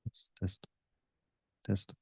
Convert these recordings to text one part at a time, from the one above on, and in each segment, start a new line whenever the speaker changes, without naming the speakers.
Test. Test.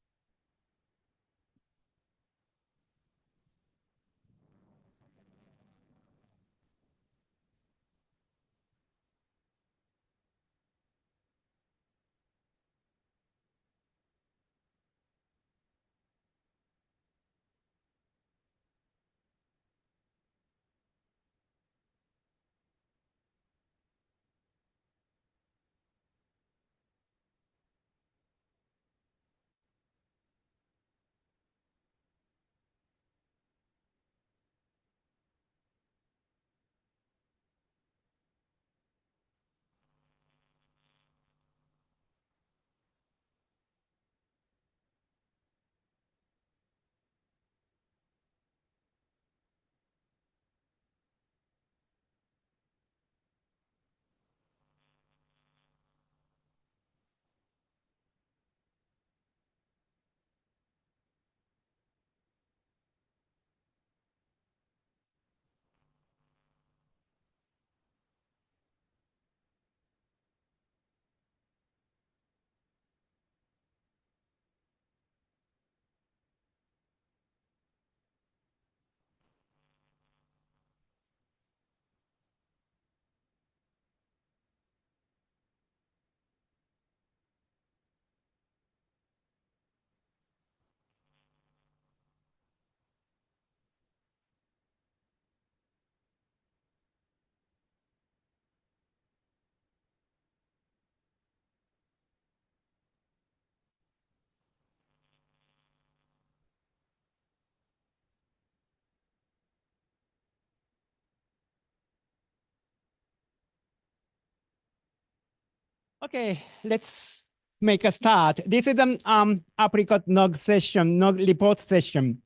Okay, let's make a start. This is an apricot NOG session, NOG report session.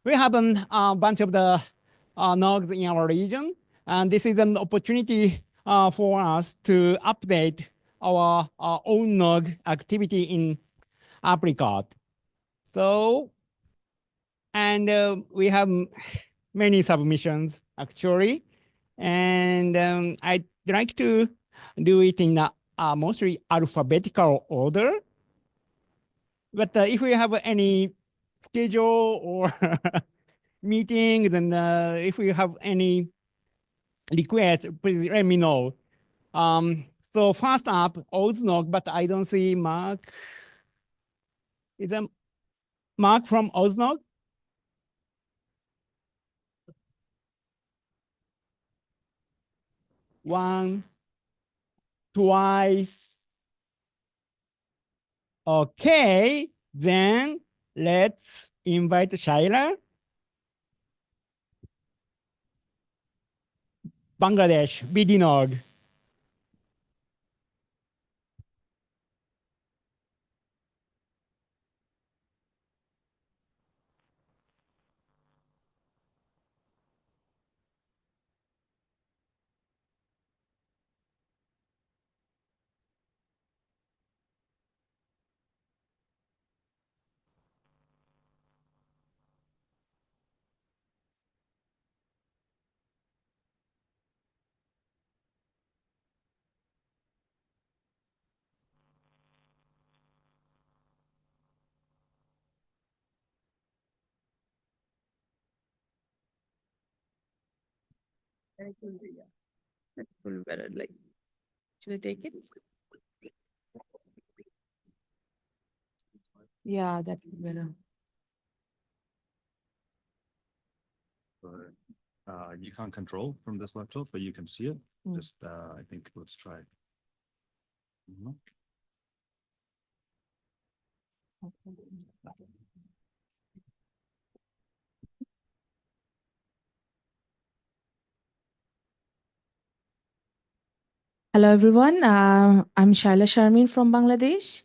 We have a bunch of the NOGs in our region, and this is an opportunity for us to update our own NOG activity in apricot. So, and we have many submissions actually, and I'd like to do it in a mostly alphabetical order. But if we have any schedule or meetings, and if we have any requests, please let me know. So first up, OzNOG, but I don't see Mark. Is that Mark from OzNOG? Once, twice. Okay, then let's invite Shaila. Bangladesh, BDNOG.
That will be, yeah. That will be better. Like, should I take it? Yeah, that will be better.
You can't control from this laptop, but you can see it.
Mm.
Just, I think, let's try. Mhm.
Hello, everyone. I'm Shaila Sharmin from Bangladesh,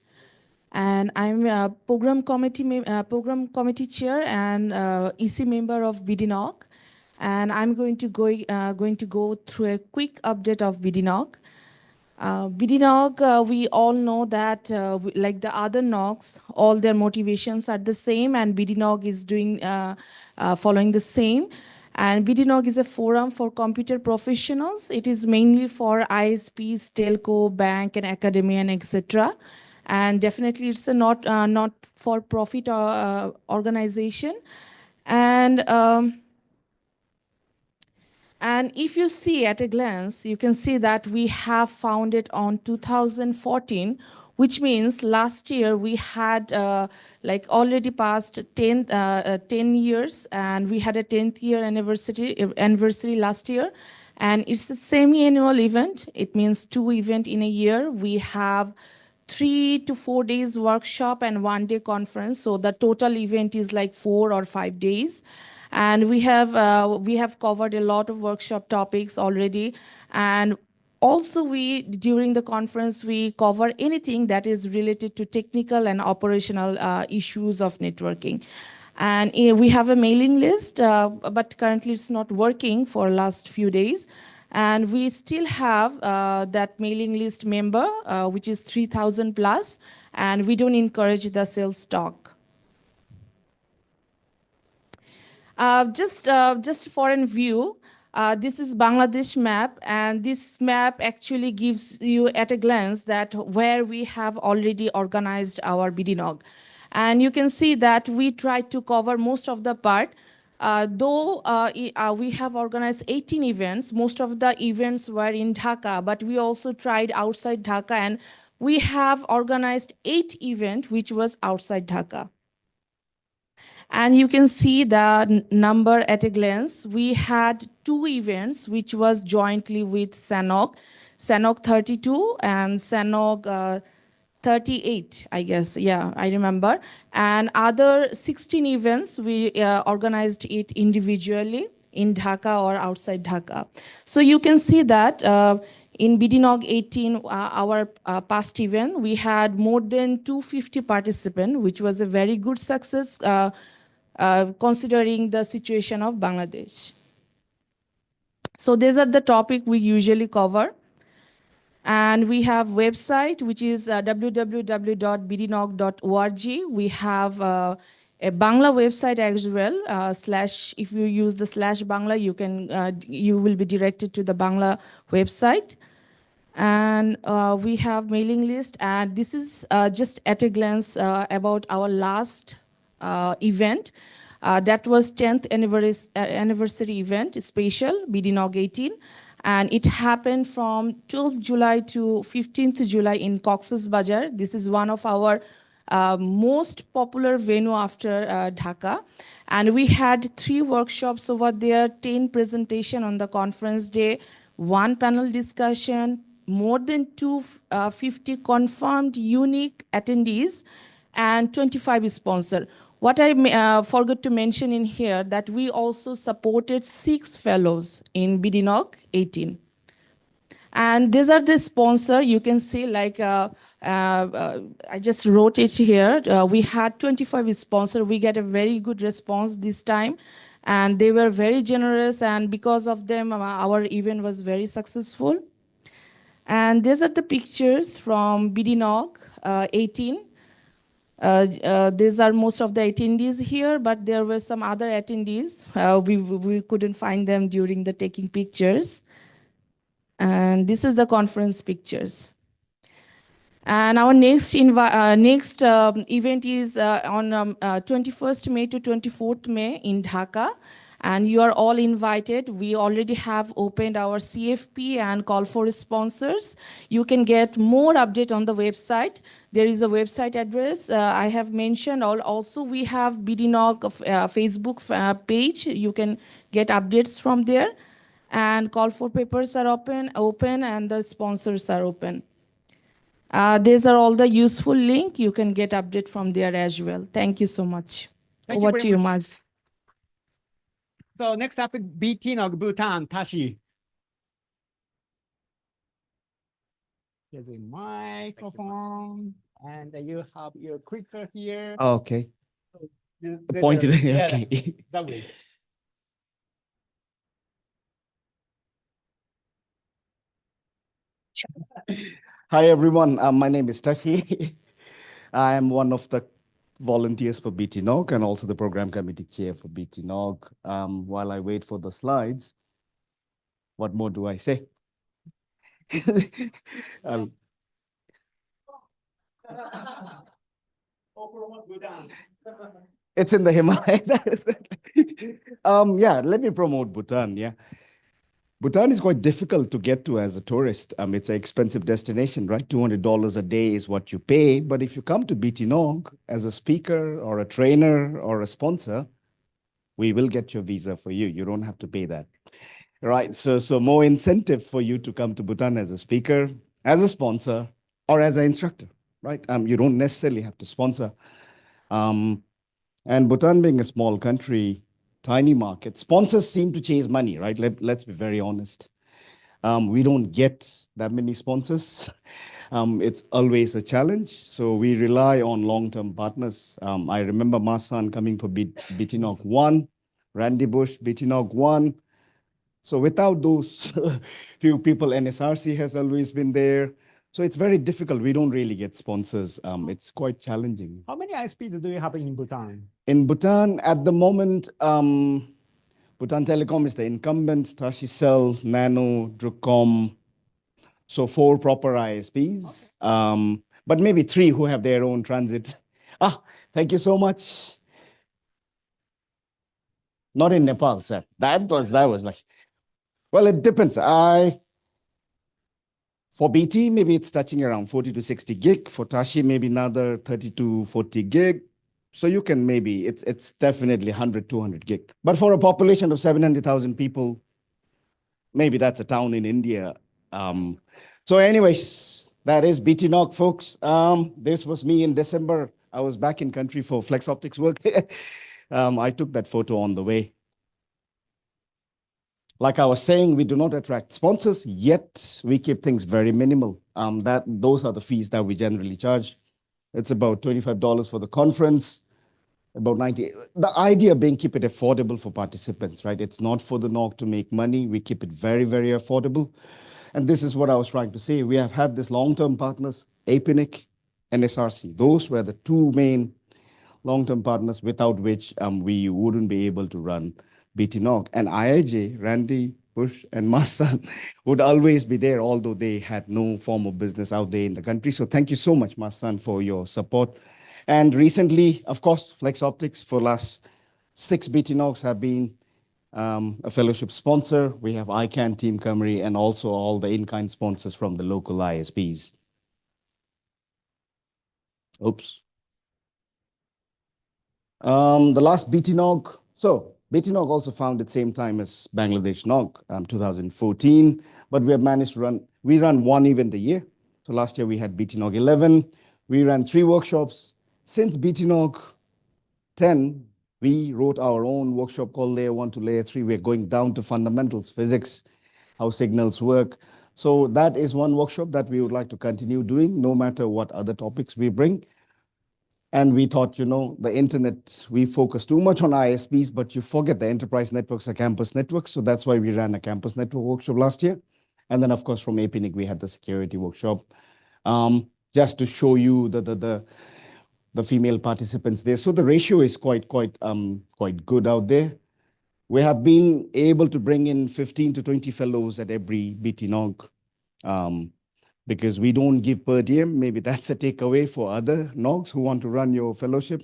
and I'm a program committee chair and EC member of BDNOG. And I'm going to go through a quick update of BDNOG. BDNOG, we all know that like the other NOGs, all their motivations are the same, and BDNOG is doing following the same. And BDNOG is a forum for computer professionals. It is mainly for ISPs, telco, bank, and academia, and etc. and definitely it's a not for profit organization. And and if you see at a glance, you can see that we have founded on 2014, which means last year we had like already passed 10 years, and we had a 10th year anniversary last year. And it's a semi-annual event. It means 2 events in a year. We have 3 to 4 days workshop and 1 day conference. So the total event is like 4 or 5 days. And we have covered a lot of workshop topics already. And also we during the conference we cover anything that is related to technical and operational issues of networking. And we have a mailing list, but currently it's not working for last few days. And we still have that mailing list member, which is 3,000 plus, and we don't encourage the sales talk. Just foreign view. This is Bangladesh map, and this map actually gives you at a glance that where we have already organized our BDNOG. And you can see that we tried to cover most of the part. Though we have organized 18 events, most of the events were in Dhaka, but we also tried outside Dhaka, and we have organized 8 events which was outside Dhaka. And you can see the number at a glance. We had 2 events, which was jointly with SANOG, SANOG 32 and SANOG 38, I guess. Yeah, I remember. And other 16 events, we organized it individually in Dhaka or outside Dhaka. So you can see that in BDNOG 18, our past event, we had more than 250 participants, which was a very good success considering the situation of Bangladesh. So these are the topic we usually cover. And we have website, which is www.bdnog.org. We have a Bangla website as well. If you use the /Bangla, you will be directed to the Bangla website. And we have mailing list. And this is just at a glance about our last event. That was 10th anniversary event, special, BDNOG 18. And it happened from 12th July to 15th July in Cox's Bazar. This is one of our most popular venue after Dhaka. And we had 3 workshops over there, 10 presentation on the conference day, 1 panel discussion, more than 250 confirmed unique attendees, and 25 sponsors. What I forgot to mention in here that we also supported 6 fellows in BDNOG 18. And these are the sponsor. You can see like, I just wrote it here. We had 25 sponsors. We get a very good response this time. And they were very generous. And because of them, our event was very successful. And these are the pictures from BDNOG 18. These are most of the attendees here, but there were some other attendees. We couldn't find them during the taking pictures. And this is the conference pictures. And our next event is on 21st May to 24th May in Dhaka. And you are all invited. We already have opened our CFP and call for sponsors. You can get more update on the website. There is a website address I have mentioned. Also, we have BDNOG Facebook page. You can get updates from there. And call for papers are open, and the sponsors are open. These are all the useful link. You can get update from there as well. Thank you so much. Over to you, Mars.
So next up is BDNOG Bhutan, Tashi. There's a microphone, and you have your clicker here.
Oh, okay.
Pointed.
Okay.
That way.
Hi, everyone. My name is Tashi. I am one of the volunteers for BDNOG and also the program committee chair for BDNOG. While I wait for the slides, what more do I say? It's in the Himalayas. Yeah, let me promote Bhutan. Yeah. Bhutan is quite difficult to get to as a tourist. It's an expensive destination, right? $200 a day is what you pay. But if you come to BT Nog as a speaker or a trainer or a sponsor, we will get your visa for you. You don't have to pay that. Right. So more incentive for you to come to Bhutan as a speaker, as a sponsor, or as an instructor, right? You don't necessarily have to sponsor. And Bhutan being a small country, tiny market, sponsors seem to chase money, right? Let's be very honest. We don't get that many sponsors. It's always a challenge. So we rely on long-term partners. I remember Masan coming for BT Nog 1, Randy Bush, BT Nog 1. So without those few people, NSRC has always been there. So it's very difficult. We don't really get sponsors. It's quite challenging.
How many ISPs do you have in Bhutan?
In Bhutan, at the moment, Bhutan Telecom is the incumbent, Tashi Cell, Nano, Drucom. So 4 proper ISPs, but maybe 3 who have their own transit. Thank you so much. Not in Nepal, sir. That was like, well, it depends. For BT, maybe it's touching around 40 to 60 gig. For Tashi, maybe another 30 to 40 gig. So you can maybe, it's definitely 100, 200 gig. But for a population of 700,000 people, maybe that's a town in India. So anyways, that is BT Nog, folks. This was me in December. I was back in country for Flex Optics work. I took that photo on the way. Like I was saying, we do not attract sponsors, yet we keep things very minimal. Those are the fees that we generally charge. It's about $25 for the conference, about 90. The idea being keep it affordable for participants, right? It's not for the NOG to make money. We keep it very, very affordable. And this is what I was trying to say. We have had this long-term partners, APNIC and SRC. Those were the 2 main long-term partners without which we wouldn't be able to run BT Nog. And IIJ, Randy, Bush, and Masan would always be there, although they had no form of business out there in the country. So thank you so much, Masan, for your support. And recently, of course, Flex Optics for last 6 BT Nogs have been a fellowship sponsor. We have ICANN, Team Camry, and also all the in-kind sponsors from the local ISPs. Oops. The last BT Nog. So BT Nog also founded same time as Bangladesh Nog, 2014, but we have managed to we run 1 event a year. So last year we had BT Nog 11. We ran 3 workshops. Since BT Nog 10, we wrote our own workshop called Layer 1 to Layer 3. We're going down to fundamentals, physics, how signals work. So that is one workshop that we would like to continue doing, no matter what other topics we bring. And we thought, the internet, we focus too much on ISPs, but you forget the enterprise networks are campus networks. So that's why we ran a campus network workshop last year. And then, of course, from APNIC, we had the security workshop, just to show you the female participants there. So the ratio is quite good out there. We have been able to bring in 15 to 20 fellows at every BT Nog, because we don't give per diem. Maybe that's a takeaway for other NOGs who want to run your fellowship.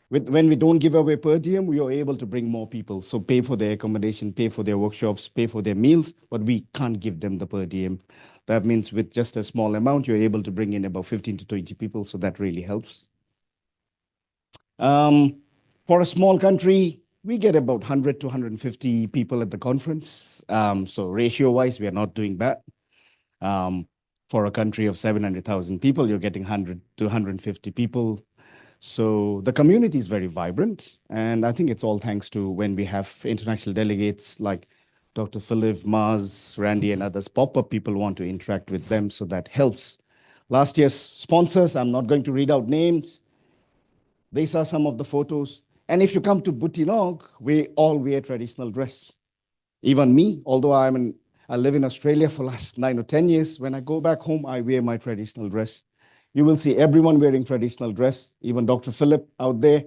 When we don't give away per diem, we are able to bring more people. So pay for their accommodation, pay for their workshops, pay for their meals, but we can't give them the per diem. That means with just a small amount, you're able to bring in about 15 to 20 people. So that really helps. For a small country, we get about 100 to 150 people at the conference. So ratio-wise, we are not doing bad. For a country of 700,000 people, you're getting 100 to 150 people. So the community is very vibrant. And I think it's all thanks to when we have international delegates like Dr. Philip, Mars, Randy, and others pop up, people want to interact with them. So that helps. Last year's sponsors, I'm not going to read out names. These are some of the photos. And if you come to BT Nog, we all wear traditional dress. Even me, although I live in Australia for last 9 or 10 years. When I go back home, I wear my traditional dress. You will see everyone wearing traditional dress. Even Dr. Philip out there,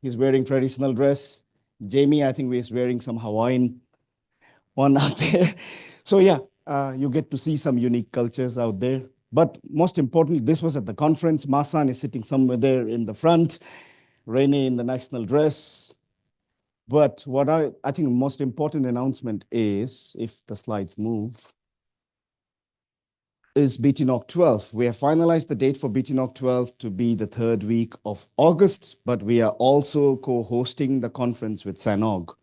he's wearing traditional dress. Jamie, I think he's wearing some Hawaiian one out there. So yeah, you get to see some unique cultures out there. But most importantly, this was at the conference. Masan is sitting somewhere there in the front, Rene in the national dress. But what I think the most important announcement is, if the slides move, is BTNOG 12. We have finalized the date for BTNOG 12 to be the 3rd week of August, but we are also co-hosting the conference with SANOG.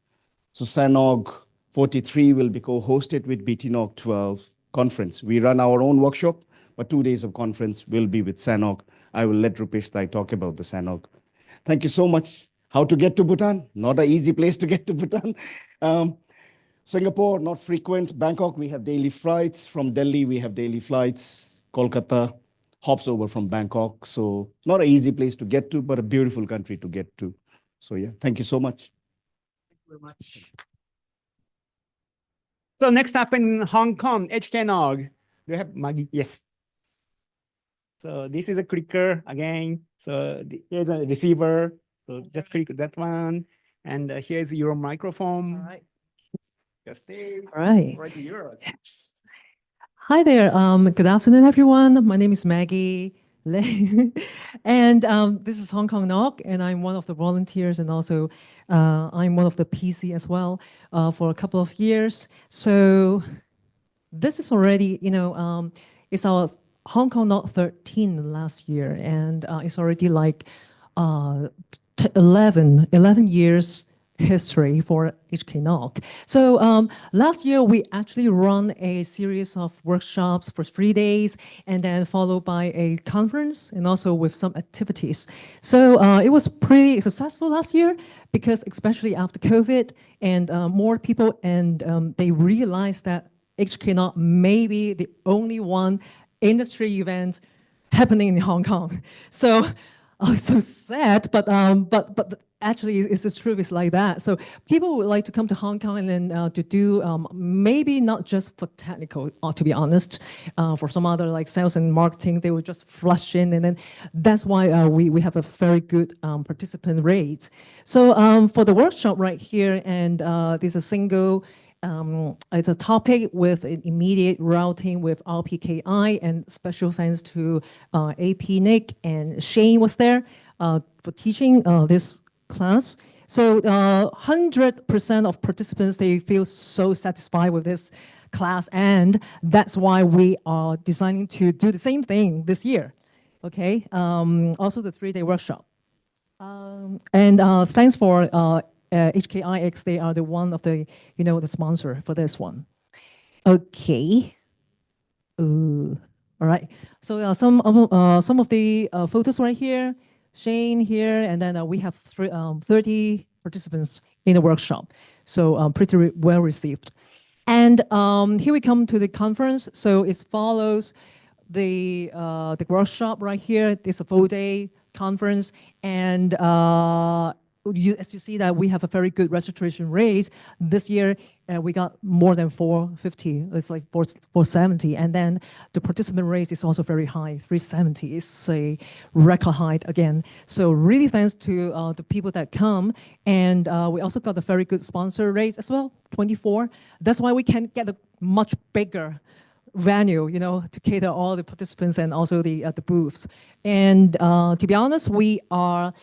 So SANOG 43 will be co-hosted with BTNOG 12 conference. We run our own workshop, but 2 days of conference will be with SANOG. I will let Rupesh Thai talk about the SANOG. Thank you so much. How to get to Bhutan? Not an easy place to get to Bhutan. Singapore, not frequent. Bangkok, we have daily flights. From Delhi, we have daily flights. Kolkata hops over from Bangkok. So not an easy place to get to, but a beautiful country to get to. So yeah, thank you so much.
Thank you very much. So next up in Hong Kong, HKNOG. Do you have Maggie? Yes. So this is a clicker again. So here's a receiver. So just click that one. And here's your microphone.
All right.
Just save.
All right.
Right to yours.
Yes. Hi there. Good afternoon, everyone. My name is Maggie Lei, and this is Hong Kong NOG, and I'm one of the volunteers, and also I'm one of the PC as well for a couple of years. So this is already, it's our Hong Kong NOG 13 last year, and it's already like 11 years history for HKNOG. So last year we actually run a series of workshops for 3 days, and then followed by a conference, and also with some activities. So it was pretty successful last year, because especially after COVID, and more people, and they realized that HKNOG may be the only one industry event happening in Hong Kong. So it's so sad, but actually, it's the truth. It's like that. So people would like to come to Hong Kong, and then to do maybe not just for technical, to be honest, for some other like sales and marketing, they would just flush in, and then that's why we have a very good participant rate. So for the workshop right here, and there's a single. It's a topic with an immediate routing with RPKI, and special thanks to AP Nick and Shane was there for teaching this class. So 100% of participants, they feel so satisfied with this class, and that's why we are designing to do the same thing this year. Okay, also the 3-day workshop. And thanks for HKIX, they are the one of the, the sponsor for this one. Okay. All right. So some of the photos right here, Shane here, and then we have 30 participants in the workshop. So pretty well received. And here we come to the conference. So it follows the workshop right here. It's a full day conference, and as you see that we have a very good registration rate this year. We got more than 450. It's like 470, and then the participant rate is also very high. 370 is a record high again. So really thanks to the people that come, and we also got a very good sponsor rate as well, 24. That's why we can get a much bigger venue, to cater all the participants and also the booths. And to be honest, we are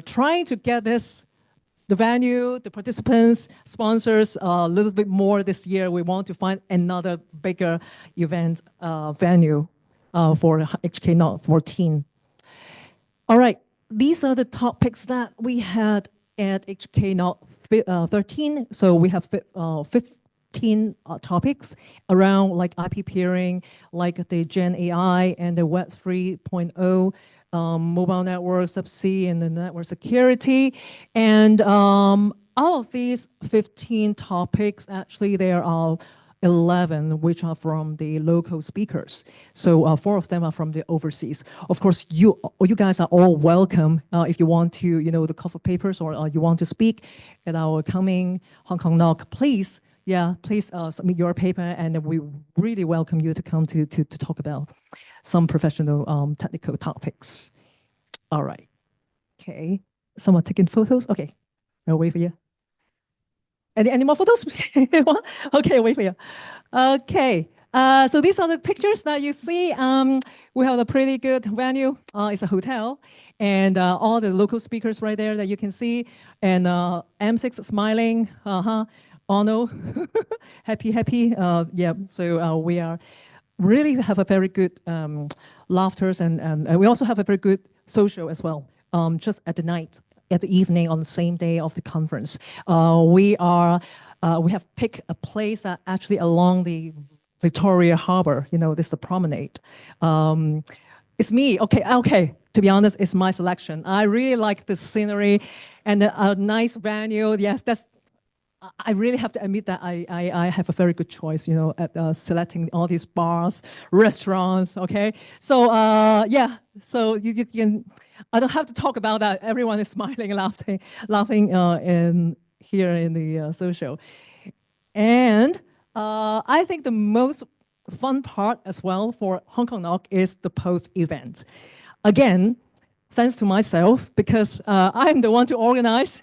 trying to get the venue, the participants, sponsors a little bit more this year. We want to find another bigger event venue for HKNOG 14. All right, these are the topics that we had at HKNOG 13. So we have 15 topics around like IP peering, like the Gen AI and the Web 3.0, mobile network, subsea, and the network security. And out of these 15 topics, actually there are 11 which are from the local speakers. So 4 of them are from the overseas. Of course, you guys are all welcome if you want to, the cover papers, or you want to speak at our coming Hong Kong NOG, please. Yeah, please submit your paper, and we really welcome you to come to talk about some professional technical topics. All right. Okay. Someone taking photos? Okay. I'll wait for you. Any more photos? Okay, I'll wait for you. Okay. So these are the pictures that you see. We have a pretty good venue. It's a hotel, and all the local speakers right there that you can see, and M6 smiling. Ono, happy. Yeah. So we are really have a very good laughters, and we also have a very good social as well. Just at the night, at the evening, on the same day of the conference, we have picked a place that actually along the Victoria Harbour. You know, this is the promenade. It's me. Okay. To be honest, it's my selection. I really like the scenery and a nice venue. Yes, I really have to admit that I have a very good choice, you know, at selecting all these bars, restaurants. Okay, so yeah, so you can. I don't have to talk about that. Everyone is smiling and laughing in here in the social. And I think the most fun part as well for Hong Kong NOG is the post-event. Again, thanks to myself, because I'm the one to organize.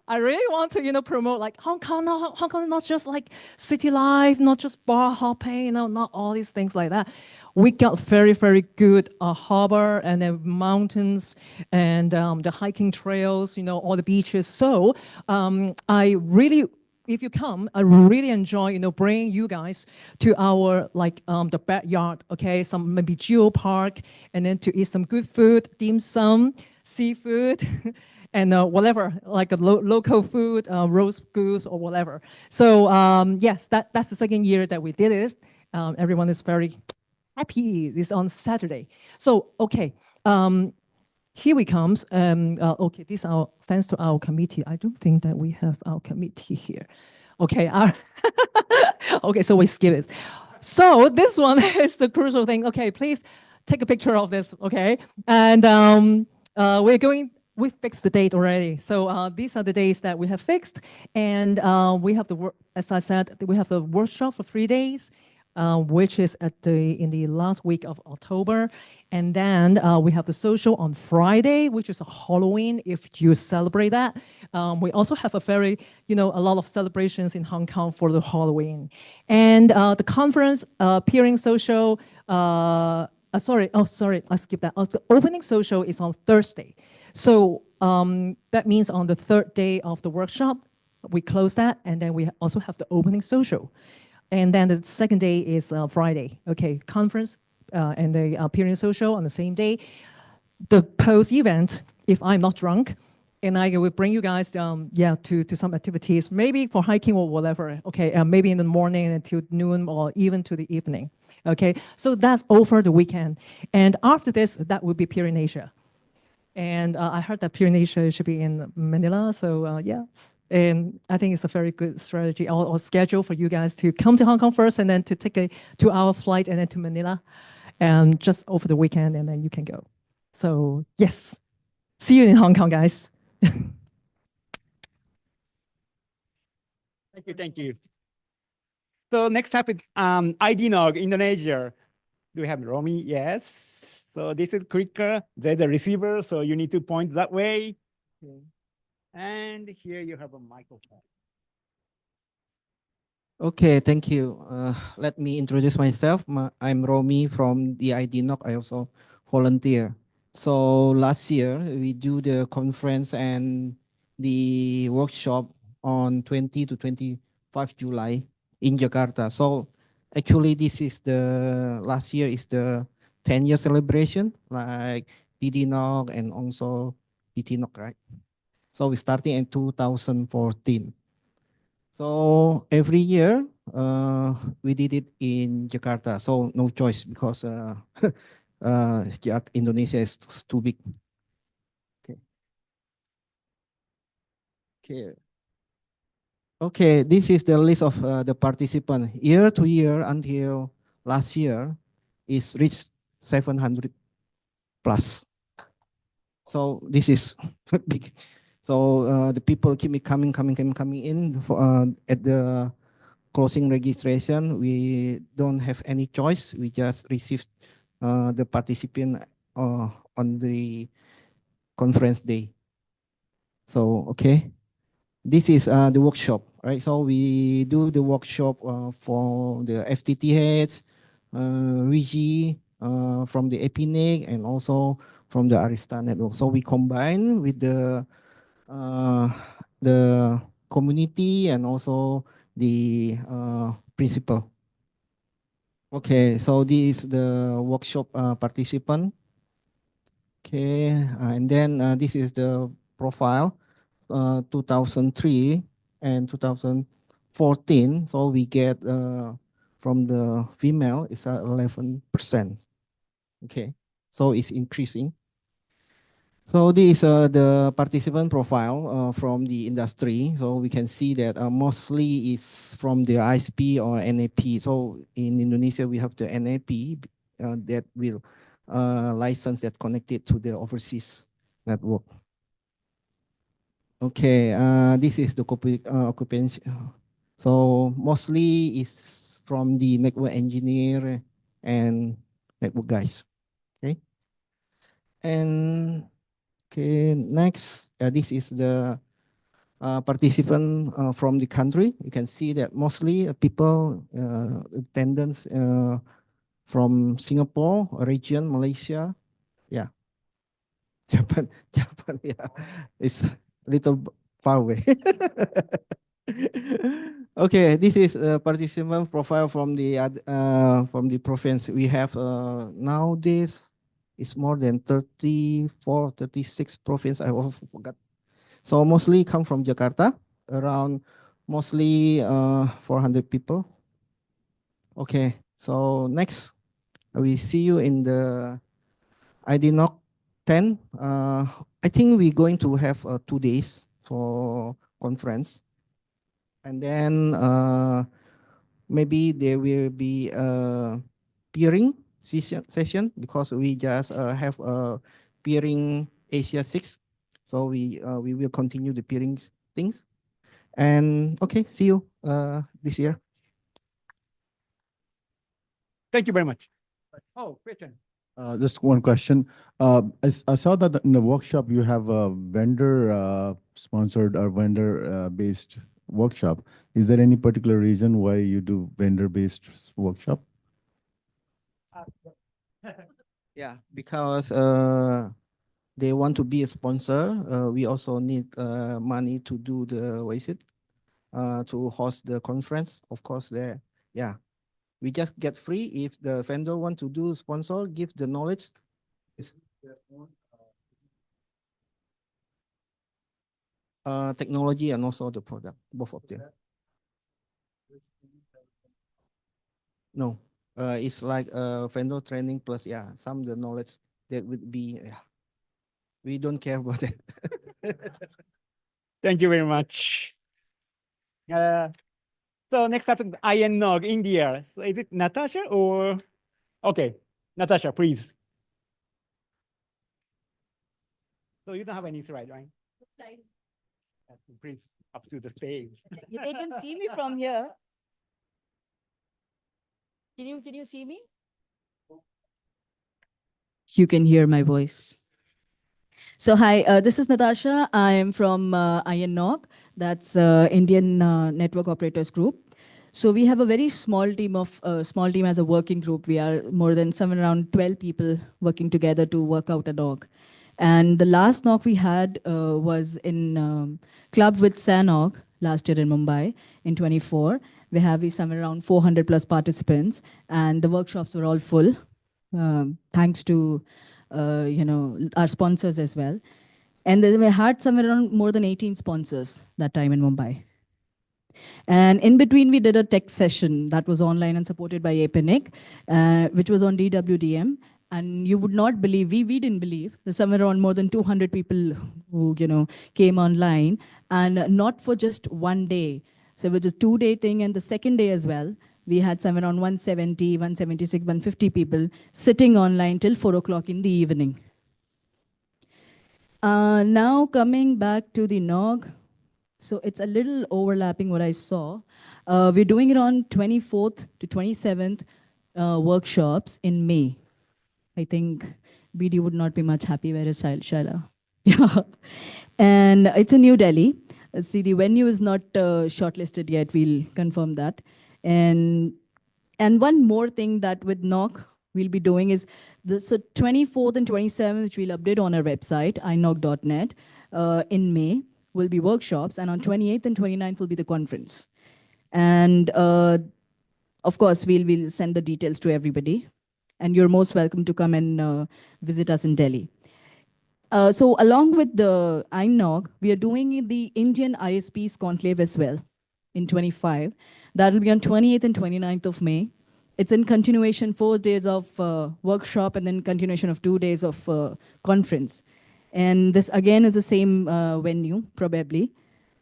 I really want to, you know, promote like Hong Kong, not just like city life, not just bar hopping, you know, not all these things like that. We got very, very good harbor and then mountains and the hiking trails, you know, all the beaches. So I really, if you come, I really enjoy, you know, bringing you guys to our like the backyard, okay? Some maybe Geo Park, and then to eat some good food, dim sum, seafood, and whatever, like a local food, roast goose or whatever. So yes, that's the second year that we did it. Everyone is very happy. It's on Saturday. So okay. Here we comes. Okay, this are thanks to our committee. I don't think that we have our committee here. Okay, okay, so we skip it. So this one is the crucial thing. Okay, please take a picture of this. Okay, and we fixed the date already. So these are the days that we have fixed, and we have as I said, we have the workshop for 3 days. Which is in the last week of October. And then we have the social on Friday, which is a Halloween, if you celebrate that. We also have a lot of celebrations in Hong Kong for the Halloween. And the conference, peering social, sorry, I skipped that. The opening social is on Thursday. So that means on the third day of the workshop, we close that, and then we also have the opening social. And then the second day is Friday. Okay, conference and the peering social on the same day. The post-event, if I'm not drunk, and I will bring you guys, to some activities, maybe for hiking or whatever. Okay, maybe in the morning until noon or even to the evening. Okay, so that's over the weekend. And after this, that will be Peering Asia. And I heard that Peering Asia should be in Manila, so yes. And I think it's a very good strategy or schedule for you guys to come to Hong Kong first and then to take a 2-hour flight and then to Manila and just over the weekend, and then you can go. So yes, see you in Hong Kong, guys.
Thank you. So next topic, IDNOG, Indonesia. Do we have Romy? Yes. So this is clicker. There's a receiver, so you need to point that way. Okay. And here you have a microphone.
Okay, thank you. Let me introduce myself. I'm Romy from the IDNOG. I also volunteer. So last year, we do the conference and the workshop on 20 to 25 July in Jakarta. So actually, this is last year is the 10-year celebration, like BDNOG and also BTNOG, right? So we started in 2014. So every year we did it in Jakarta. So no choice because Indonesia is too big. Okay. Okay. Okay. This is the list of the participants. Year to year until last year is reached 700 plus. So this is big. So the people keep coming in at the closing registration. We don't have any choice. We just received the participant on the conference day. So, okay. this is the workshop, right? So we do the workshop for the FTTH, Rigi, from the EPNIC, and also from the Arista network. So we combine with the community and also the principal. Okay, so this is the workshop participant. Okay, and then this is the profile, 2003 and 2014. So we get from the female, it's 11%. Okay, so it's increasing. So this is the participant profile from the industry. So we can see that mostly is from the ISP or NAP. So in Indonesia, we have the NAP that will license that connected to the overseas network. Okay, this is the occupancy. So mostly is from the network engineer and network guys. Okay, and okay, next, this is the participant from the country. You can see that mostly people attendance from Singapore region, Malaysia, yeah, Japan, yeah, it's a little far away. Okay, this is a participant profile from the province. We have nowadays it's more than 34, 36 province. I also forgot. So mostly come from Jakarta, around mostly 400 people. Okay, so next we see you in the IDNOC 10. I think we're going to have 2 days for conference. And then maybe there will be a peering session because we just have a peering Asia 6. So we will continue the peering things. And okay, see you this year.
Thank you very much. Oh, question.
Just one question. I saw that in the workshop you have a vendor sponsored or vendor based workshop. Is there any particular reason why you do vendor based workshop?
Yeah, because they want to be a sponsor. We also need money to do the, what is it? To host the conference. Of course, there, yeah. We just get free if the vendor want to do sponsor, give the knowledge. Technology and also the product, both of them. No, it's like vendor training plus, yeah, some the knowledge that would be, yeah. We don't care about that.
Thank you very much. So next up, INOG India. So is it Natasha or? Okay, Natasha, please. So you don't have any slide, right? Please, up to the stage.
They can see me from here. Can you see me? You can hear my voice. So hi, this is Natasha. I am from INOG, that's Indian Network Operators Group. So we have a very small team as a working group. We are more than somewhere around 12 people working together to work out a NOG. And the last NOG we had was in club with SANOG last year in Mumbai in 24. We have somewhere around 400 plus participants, and the workshops were all full, thanks to our sponsors as well. And then we had somewhere around more than 18 sponsors that time in Mumbai. And in between, we did a tech session that was online and supported by APNIC, which was on DWDM. And you would not believe, we didn't believe, there's somewhere around more than 200 people who came online, and not for just one day. So it was a 2-day thing, and the second day as well, we had somewhere around 170, 176, 150 people sitting online till 4 o'clock in the evening. Now coming back to the NOG, so it's a little overlapping what I saw. We're doing it on 24th to 27th workshops in May. I think BD would not be much happy. Where is Shaila? Yeah. And it's in New Delhi. See, the venue is not shortlisted yet. We'll confirm that. And one more thing that with NOG we'll be doing is the 24th and 27th, which we'll update on our website, inog.net, in May, will be workshops. And on 28th and 29th will be the conference. And of course, we'll send the details to everybody. And you're most welcome to come and visit us in Delhi. So along with the iNog, we are doing the Indian ISPs conclave as well in 25. That will be on 28th and 29th of May. It's in continuation, 4 days of workshop and then continuation of 2 days of conference. And this again is the same venue, probably,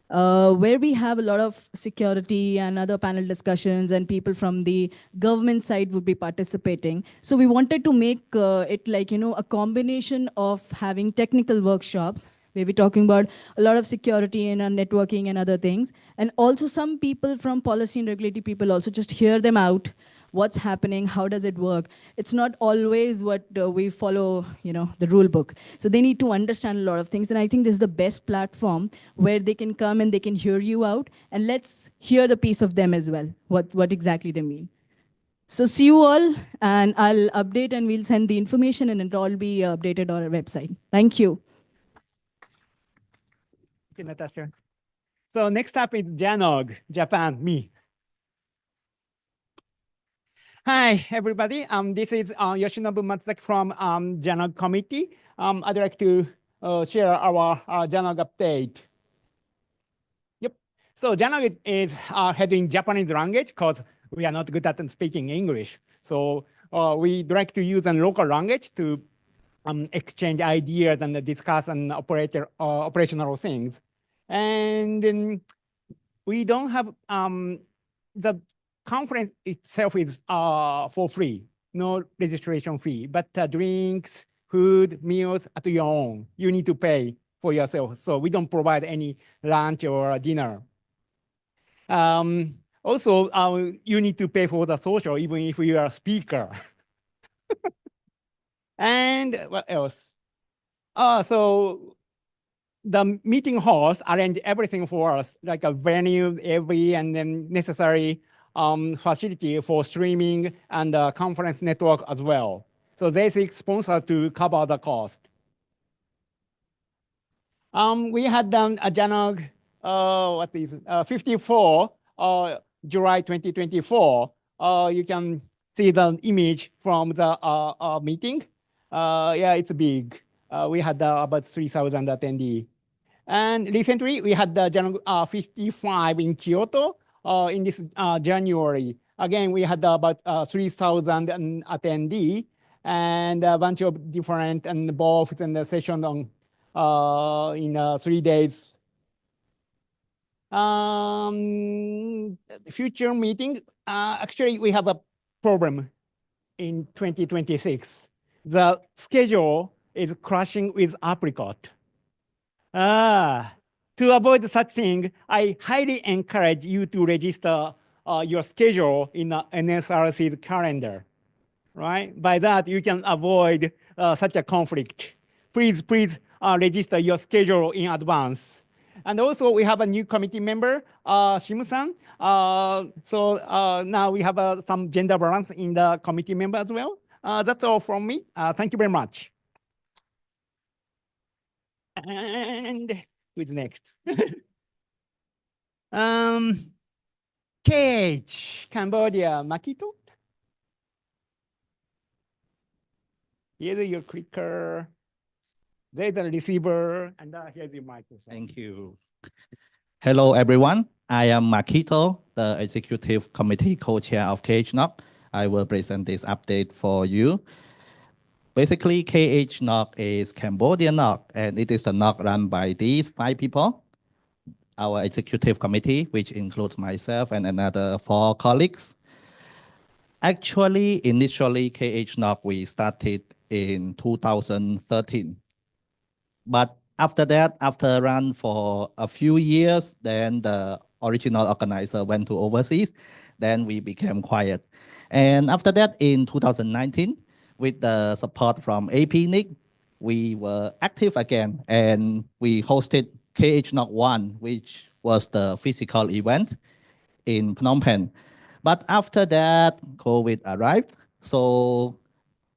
where we have a lot of security and other panel discussions, and people from the government side would be participating. So we wanted to make it like, a combination of having technical workshops, where we're talking about a lot of security and networking and other things. And also some people from policy and regulatory people also just hear them out. What's happening? How does it work? It's not always what we follow, the rule book. So they need to understand a lot of things. And I think this is the best platform where they can come and they can hear you out. And let's hear the piece of them as well, what exactly they mean. So see you all, and I'll update and we'll send the information and it'll all be updated on our website. Thank you.
Thank you, Natasha. So next up is JANOG, Japan, me. Hi, everybody. This is Yoshinobu Matsuzaki from JANOG committee. I'd like to share our JANOG update. Yep. So JANOG is heading Japanese language because we are not good at speaking English. So we'd like to use a local language to exchange ideas and discuss and operational things. And then we don't have the conference itself is for free, no registration fee, but drinks, food, meals at your own. You need to pay for yourself. So we don't provide any lunch or dinner. Also, you need to pay for the social, even if you are a speaker. And what else? So the meeting host arrange everything for us, like a venue, and then necessary facility for streaming and conference network as well. So they seek sponsor to cover the cost. We had done a JANOG, 54, July 2024. You can see the image from the meeting. Yeah, it's big. We had about 3,000 attendees. And recently, we had the JANOG 55 in Kyoto in this January. Again, we had about 3,000 attendees and a bunch of different and both in the session on in 3 days. Future meeting, actually, we have a problem in 2026. The schedule is clashing with Apricot. To avoid such thing, I highly encourage you to register your schedule in the NSRC's calendar, right? By that, you can avoid such a conflict. Please register your schedule in advance. And also, we have a new committee member, Shimu-san. So now we have some gender balance in the committee member as well. That's all from me. Thank you very much. And who's next? KH, Cambodia, Makito. Here's your clicker. There's a receiver, and here's your microphone.
Thank you. Hello, everyone. I am Makito, the Executive Committee Co-Chair of KH-NOG. I will present this update for you. Basically, KH-NOG is Cambodian NOG, and it is a NOG run by these 5 people. Our Executive Committee, which includes myself and another 4 colleagues. Actually, initially, KH-NOG, we started in 2013. But after that, after run for a few years, then the original organizer went to overseas. Then we became quiet. And after that, in 2019, with the support from AP NIC, we were active again, and we hosted KH-NOG 1, which was the physical event in Phnom Penh. But after that, COVID arrived. So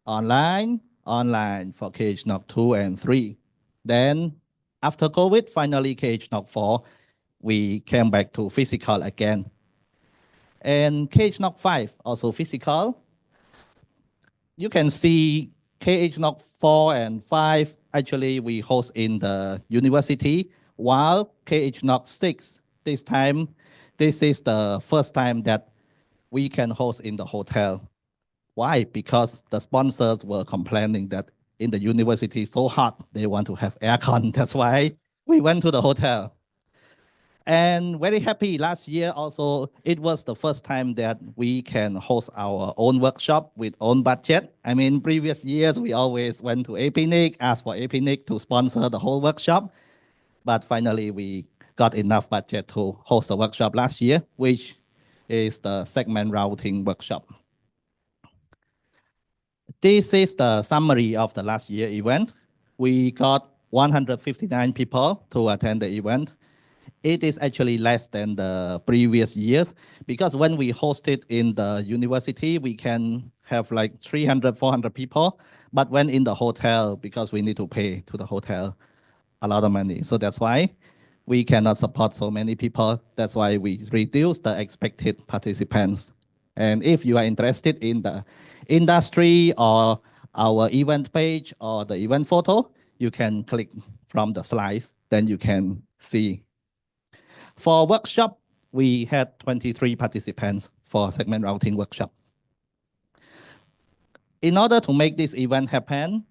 online for KH-NOG 2 and 3. Then after COVID, finally KH-NOG 4, we came back to physical again. And KH-NOG 5, also physical. You can see KH-NOG 4 and 5, actually we host in the university, while KH-NOG 6, this is the first time that we can host in the hotel. Why? Because the sponsors were complaining that in the university so hot, they want to have aircon. That's why we went to the hotel. And very happy last year also, it was the first time that we can host our own workshop with own budget. I mean, previous years, we always went to APNIC, asked for APNIC to sponsor the whole workshop. But finally, we got enough budget to host a workshop last year, which is the segment routing workshop. This is the summary of the last year event. We got 159 people to attend the event. It is actually less than the previous years because when we host it in the university, we can have like 300, 400 people. But when in the hotel, because we need to pay to the hotel a lot of money. So that's why we cannot support so many people. That's why we reduce the expected participants. And if you are interested in the industry or our event page or the event photo, you can click from the slides, then you can see. For workshop, we had 23 participants for segment routing workshop. In order to make this event happen,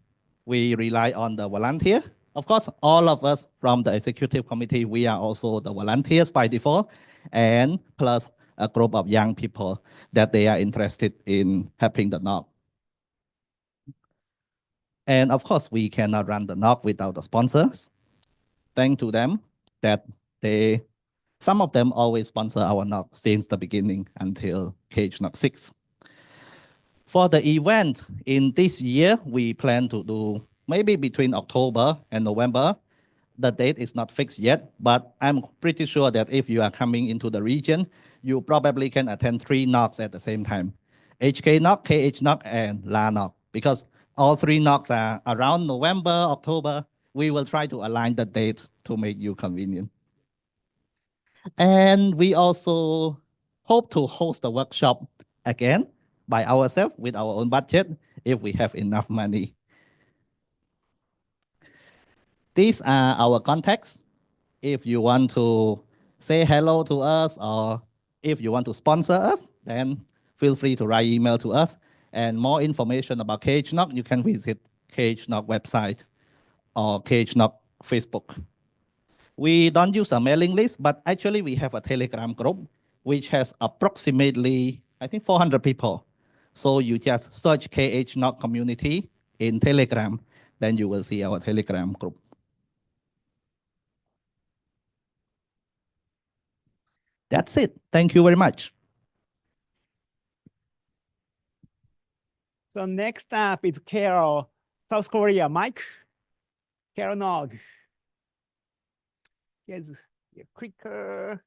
we rely on the volunteer. Of course, all of us from the executive committee, we are also the volunteers by default, and plus a group of young people that they are interested in helping the NOG. And of course, we cannot run the NOG without the sponsors. Thanks to them that some of them always sponsor our NOG since the beginning until KH-NOG 6. For the event in this year, we plan to do maybe between October and November. The date is not fixed yet, but I'm pretty sure that if you are coming into the region, you probably can attend 3 NOGs at the same time. HK NOG, KH NOG, and La NOG, because all 3 NOGs are around November, October. We will try to align the date to make you convenient. And we also hope to host a workshop again by ourselves with our own budget if we have enough money. These are our contacts. If you want to say hello to us or if you want to sponsor us, then feel free to write email to us. And more information about KH-NOG, you can visit KH-NOG website or KH-NOG Facebook. We don't use a mailing list, but actually we have a Telegram group, which has approximately, I think, 400 people. So you just search KH-NOG community in Telegram, then you will see our Telegram group. That's it. Thank you very much.
So next up is Carol, South Korea. Mike, Carol Nog. Here's your clicker.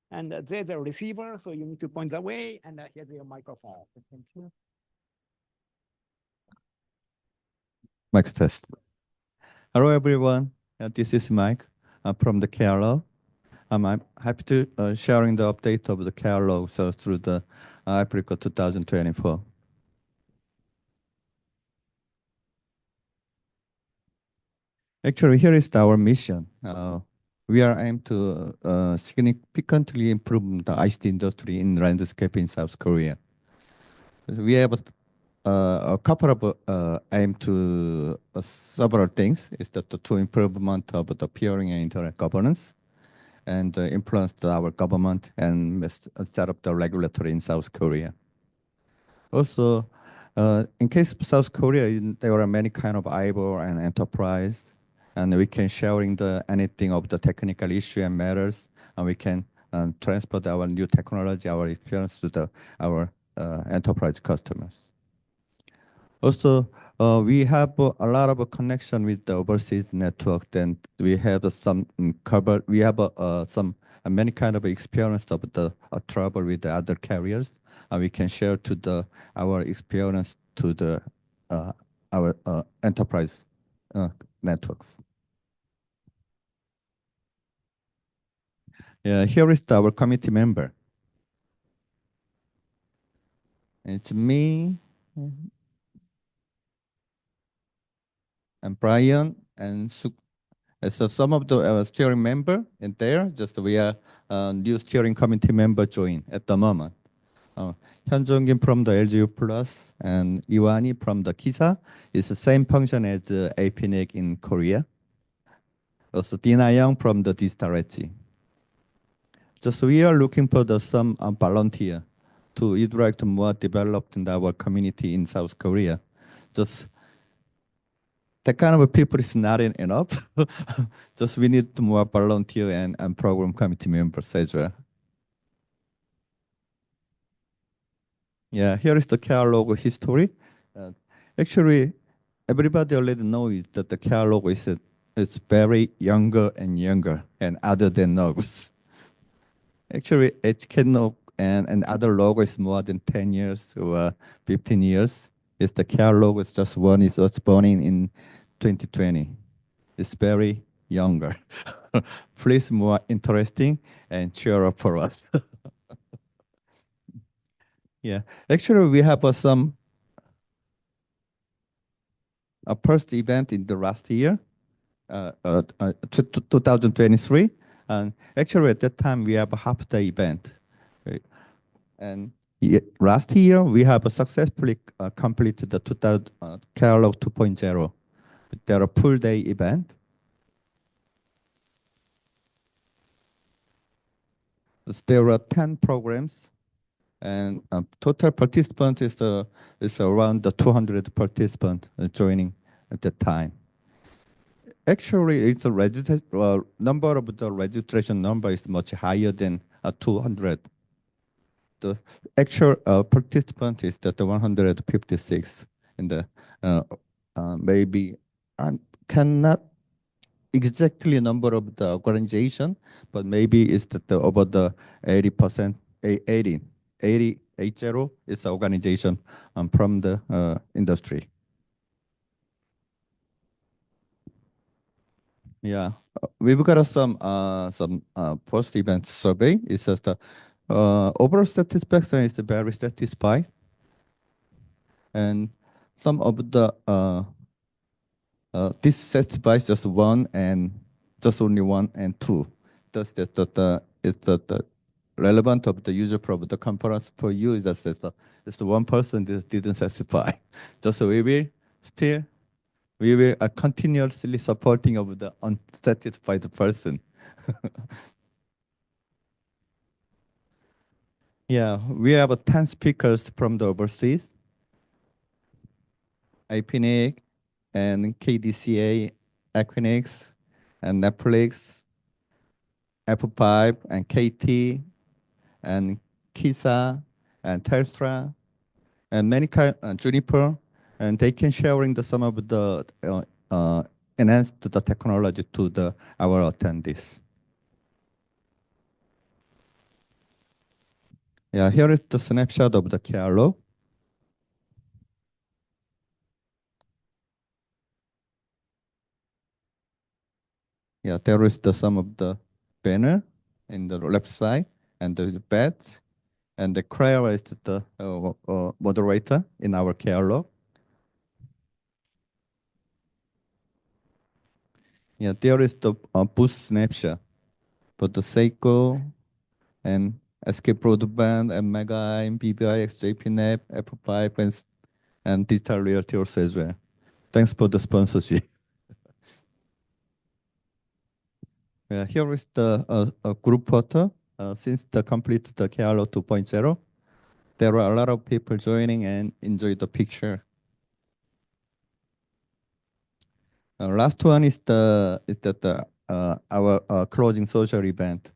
And there's a receiver, so you need to point that way. And here's your microphone. Thank you.
Mic test. Hello, everyone. This is Mike from the Kerala. I'm happy to sharing the update of the Kerala through the Africa 2024. Actually, here is our mission. We are aimed to significantly improve the ICT industry in landscape in South Korea. We have a couple of aim to several things. Is that to improvement of the peering and internet governance, and influence our government and set up the regulatory in South Korea. Also, in case of South Korea, there are many kind of IBO and enterprise, and we can sharing anything of the technical issue and matters, and we can transfer our new technology, our experience to our enterprise customers. Also, we have a lot of connection with the overseas network. Then we have some cover. We have some many kind of experience of the travel with the other carriers. We can share to our experience to our enterprise networks. Yeah, here is our committee member. It's me and Brian and so some of the steering member in there. Just we are new steering committee member join at the moment. 현종kim from the LGU Plus and Iwani from the KISA is the same function as APNEC in Korea. Also Dina Young from the Digital Edge. Just we are looking for some volunteer to interact more developed in our community in South Korea. Just that kind of people is not enough. Just we need more volunteer and program committee members as well. Yeah, here is the care logo history. Actually, everybody already knows that the care logo is very younger and younger and other than logos. Actually, HK and other logo is more than 10 years or 15 years. It's the care logo is just one is was born in 2020. It's very younger. Please more interesting and cheer up for us. Yeah, actually we have some a first event in the last year, 2023, and actually at that time we have a half day event, right? And last year we have successfully completed the 2000 Catalog 2.0. There are full day event. There are 10 programs, and total participant is around the 200 participants joining at that time. Actually, it's a number of the registration number is much higher than 200. The actual participant is the 156, and maybe I cannot exactly number of the organization, but maybe it's over the 80%, 80 is the organization from the industry. Yeah, we've got some post-event survey. It says the overall satisfaction is very satisfied, and some of the dissatisfied just one and just only one and two. That's the relevant of the user of the conference for you is that it's the one person that didn't satisfy. Just we will continuously supporting of the unsatisfied person. Yeah, we have 10 speakers from the overseas, IPNIC and KDCA, Equinix, and Netflix, Apple5 and KT, and Kisa, and Telstra, and many kind Juniper, and they can sharing some of the enhanced the technology to our attendees. Yeah, here is the snapshot of the Kialo. Yeah, there is some of the banner in the left side, and the badge, and the Cryo is the moderator in our Kialo. Yeah, there is the booth snapshot, but the Seiko and SK Broadband and Mega and BBIX, JPNet, Apple5, and Digital Realty also as well. Thanks for the sponsorship. Yeah, here is the group photo. Since the complete the Kialo 2.0, there are a lot of people joining and enjoy the picture. Last one is our closing social event.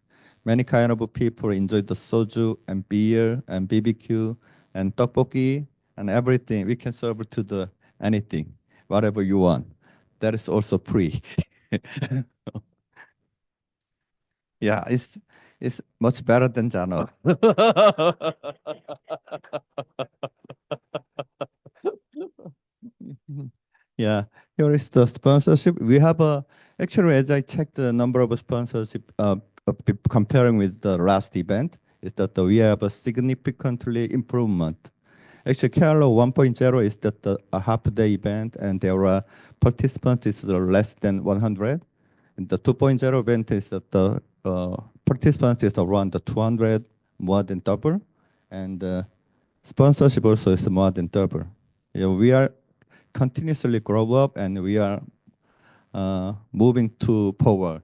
Many kind of people enjoy the soju and beer and BBQ and tteokbokki and everything. We can serve to the anything, whatever you want. That is also free. Yeah, it's much better than Jano. Yeah, here is the sponsorship. We have actually, as I checked the number of sponsorship, comparing with the last event, is that we have a significantly improvement. Actually, Kerala 1.0 is that a half-day event, and there are participants is less than 100. And the 2.0 event is that the participants is around the 200, more than double, and sponsorship also is more than double. Yeah, we are continuously grow up, and we are moving to forward.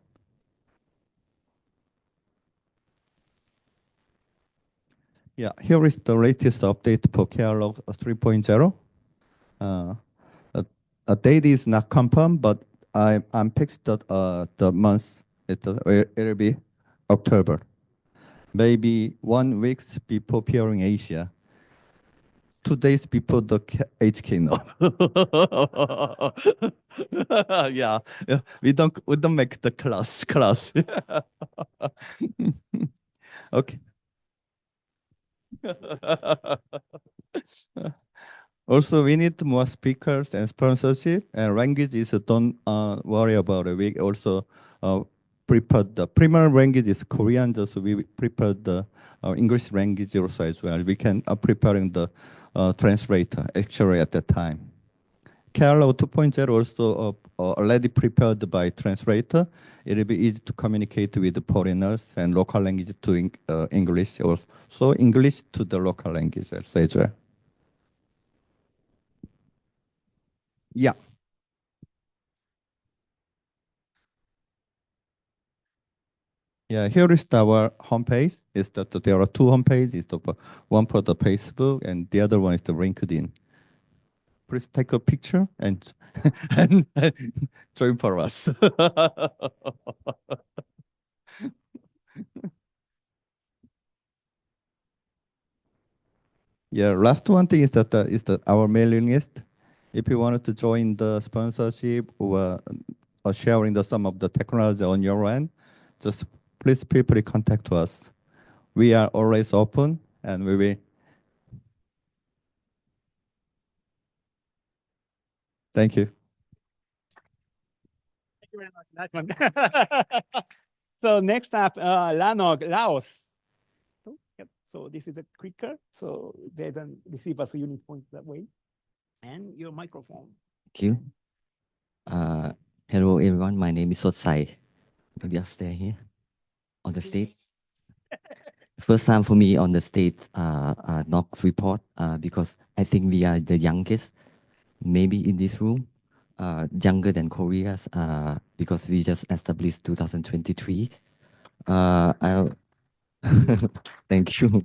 Yeah, here is the latest update for Kerala 3.0. A date is not confirmed, but I'm fixed the month. It'll be October. Maybe 1 week before appearing Asia. 2 days before the HK no. Yeah, we don't make the class. Okay. Also, we need more speakers and sponsorship, and language is don't worry about it. We also prepared the primary language is Korean, just we prepared the English language also as well. We can preparing the translator actually at that time. Kerala 2.0 also already prepared by translator. It will be easy to communicate with the foreigners, and local language to English also. So English to the local language also as well. Yeah. Yeah, here is our homepage. Is that there are 2 homepages. One for the Facebook, and the other one is the LinkedIn. Please take a picture and and join for us. Yeah, last one thing is that our mailing list. If you wanted to join the sponsorship or sharing some of the technology on your end, just please feel free to contact us. We are always open, and we will. Thank you.
Thank you very much. Nice one. So next up, Lanog, Laos. Oh, yep. So this is a clicker. So they don't receive us, so you need to point that way. And your microphone.
Thank you. Hello, everyone. My name is Sotsai. Maybe I'll stay here on the stage. First time for me on the stage, NOG Report, because I think we are the youngest, maybe in this room, younger than Korea's, because we just established 2023. I'll thank you.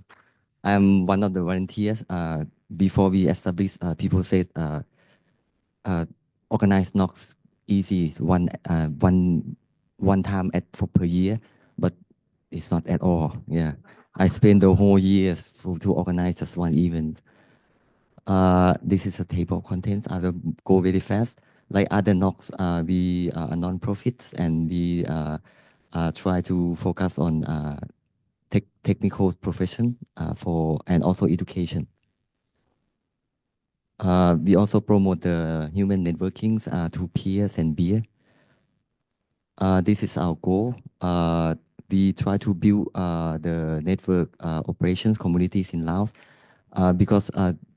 I'm one of the volunteers. Before we established, people said organize NOG easy one time per year, but it's not at all. Yeah, I spent the whole year to organize just one event. This is a table of contents. I will go very fast. Like other NOGs, we are non-profits, and we try to focus on technical profession and also education. We also promote the human networking to peers and beer. This is our goal. We try to build the network operations communities in Laos because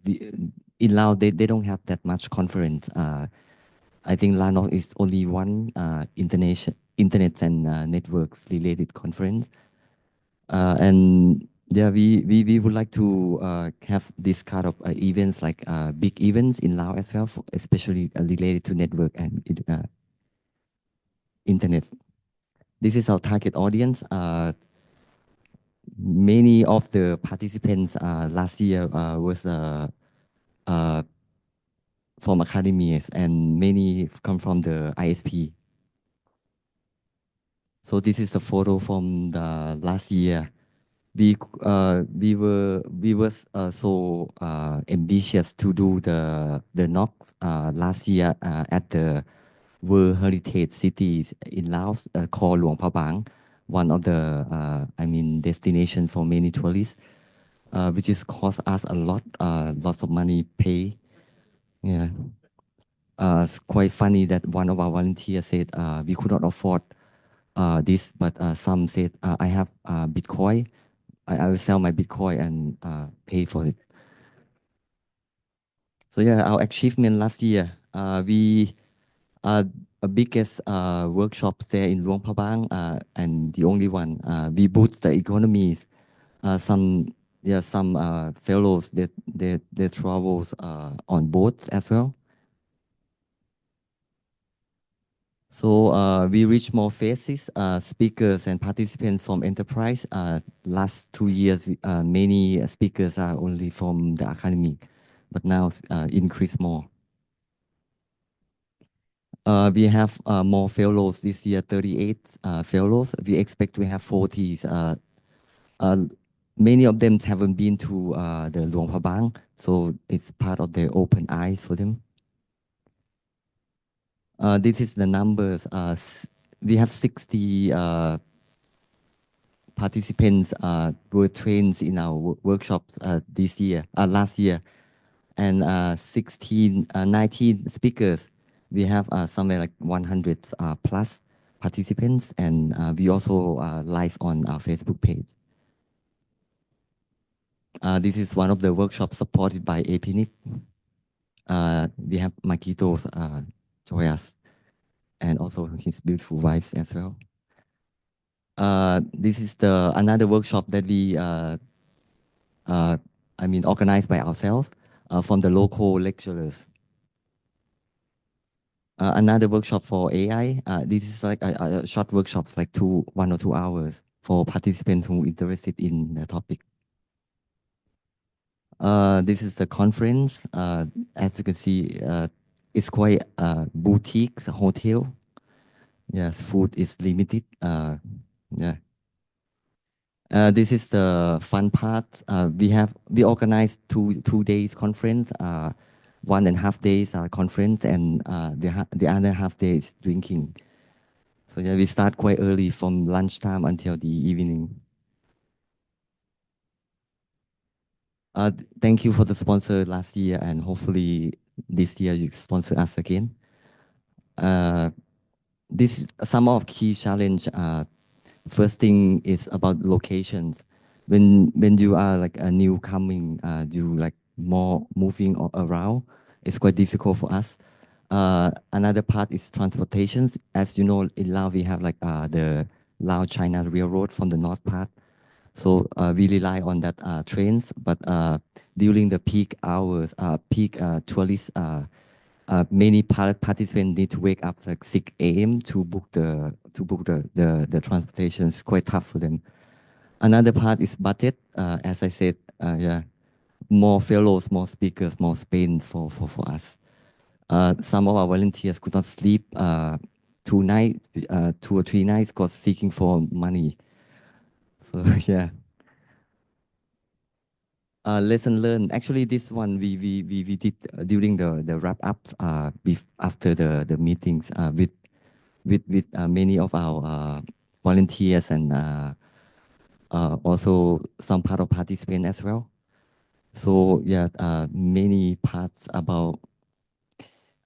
in Laos they don't have that much conference. I think Laos is only one internet and networks related conference. And yeah, we would like to have this kind of events like big events in Laos as well, especially related to network and internet. This is our target audience. Many of the participants last year was from academies, and many come from the ISP. So this is a photo from the last year. we were so ambitious to do the NOC last year at the World Heritage Cities in Laos called Luang Prabang, one of the destination for many tourists, which is cost us a lot, lots of money pay. Yeah. It's quite funny that one of our volunteers said we could not afford this, but some said I have Bitcoin. I will sell my Bitcoin and pay for it. So yeah, our achievement last year, we a biggest workshops there in Luang Prabang, and the only one. We boost the economies. Some fellows that travels on boats as well. So we reach more faces, speakers and participants from enterprise. Last 2 years, many speakers are only from the academic, but now increase more. We have more fellows this year, 38 fellows. We expect to have 40. Many of them haven't been to the Luang Prabang, so it's part of the open eyes for them. This is the numbers. We have 60 participants were trained in our workshops last year, and 19 speakers. We have somewhere like 100 plus participants, and we also live on our Facebook page. This is one of the workshops supported by APNIC. We have Makitos join us, and also his beautiful wife as well. This is another workshop that we organized by ourselves from the local lecturers. Another workshop for AI. This is like a short workshops, like 1 or 2 hours for participants who interested in the topic. This is the conference. As you can see, it's quite boutique hotel. Yes, food is limited. Yeah. This is the fun part. We organized two days conference, 1.5 days conference, and the other half day is drinking. So yeah, we start quite early from lunchtime until the evening. Thank you for the sponsor last year, and hopefully this year you sponsor us again. This is some of key challenge. First thing is about locations. When you are like a new coming, you like more moving around. It's quite difficult for us. Another part is transportation. As you know, in Laos we have like the Lao China Railroad from the north part. So we rely on that trains. But during the peak hours, peak tourist, many participants need to wake up like 6 a.m. to book the transportation. It's quite tough for them. Another part is budget. As I said, yeah, more fellows, more speakers, more spend for us. Some of our volunteers could not sleep 2 nights, 2 or 3 nights, because seeking for money. So yeah. Lesson learned. Actually, this one we did during the wrap up after the meetings with many of our volunteers and also some part of participants as well. So yeah, many parts about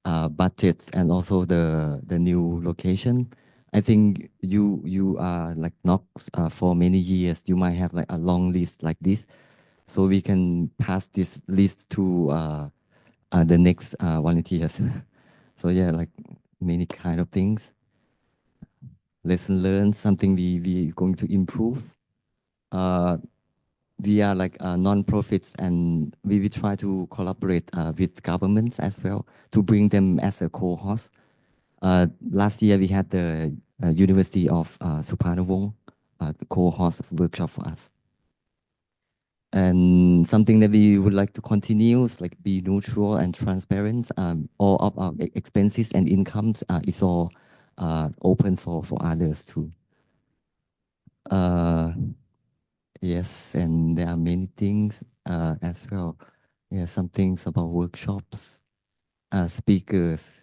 budgets and also the new location. I think you are like NOC for many years. You might have like a long list like this, so we can pass this list to the next volunteers. So yeah, like many kind of things. Lesson learned, something we going to improve. We are like non-profits, and we will try to collaborate with governments as well to bring them as a co-host. Last year we had the University of Suparnawong the co-host workshop for us. And something that we would like to continue is like be neutral and transparent. All of our expenses and incomes is all open for others too. Yes, and there are many things as well. Yeah, some things about workshops, speakers.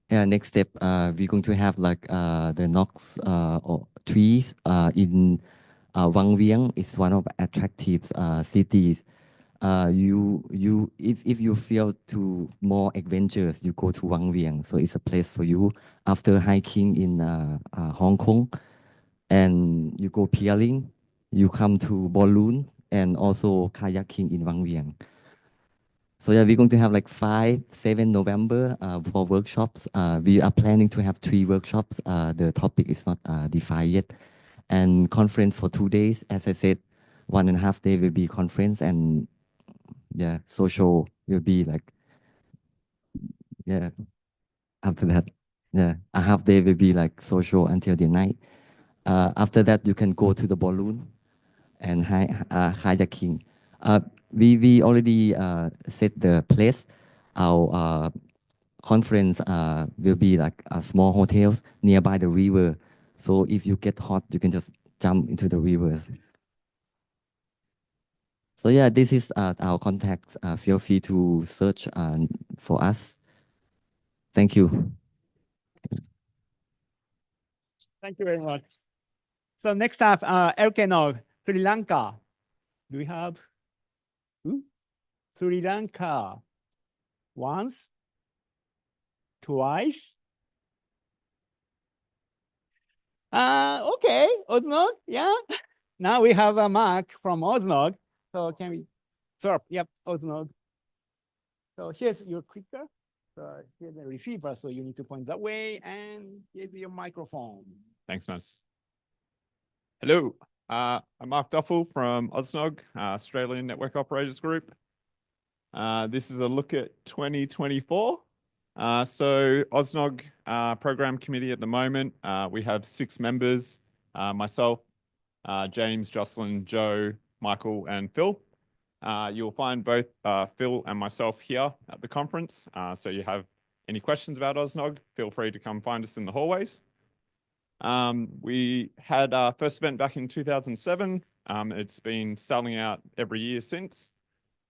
Yeah, next step, we're going to have like the NOx or trees in Wang Vieng is one of attractive cities. If you feel to more adventures, you go to Wang Vieng. So it's a place for you. After hiking in Hong Kong, and you go peeling, you come to balloon and also kayaking in Wang Vieng. So yeah, we're going to have like 5, 7 November for workshops. We are planning to have 3 workshops. The topic is not defined yet. And conference for 2 days. As I said, 1.5 day will be conference, and yeah, social will be like, yeah, after that. Yeah, a half day will be like social until the night. After that, you can go to the balloon and kayaking. We already set the place. Our conference will be like small hotels nearby the river. So if you get hot, you can just jump into the rivers. So yeah, this is our contacts. Feel free to search for us. Thank you.
Thank you very much. So next up, Elkenog, Sri Lanka. Do we have Sri Lanka? Once, twice. Okay, Oznog, yeah. Now we have a Mark from Oznog. So can we, yep, Oznog. So here's your clicker. So here's the receiver. So you need to point that way, and here's your microphone.
Thanks, Mas. Hello, I'm Mark Duffel from OzNOG, Australian Network Operators Group. This is a look at 2024. So OzNOG Program Committee at the moment, we have 6 members, myself, James, Jocelyn, Joe, Michael, and Phil. You'll find both Phil and myself here at the conference. So you have any questions about OzNOG, feel free to come find us in the hallways. We had our first event back in 2007. It's been selling out every year since.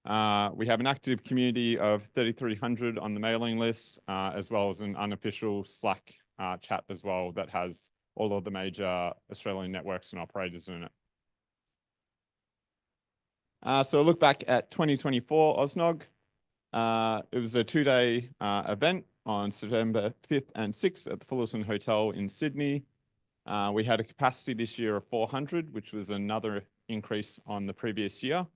We have an active community of 3,300 on the mailing list, as well as an unofficial Slack chat as well that has all of the major Australian networks and operators in it. So look back at 2024 OzNOG. It was a 2-day event on September 5th and 6th at the Fullerton Hotel in Sydney. We had a capacity this year of 400, which was another increase on the previous year.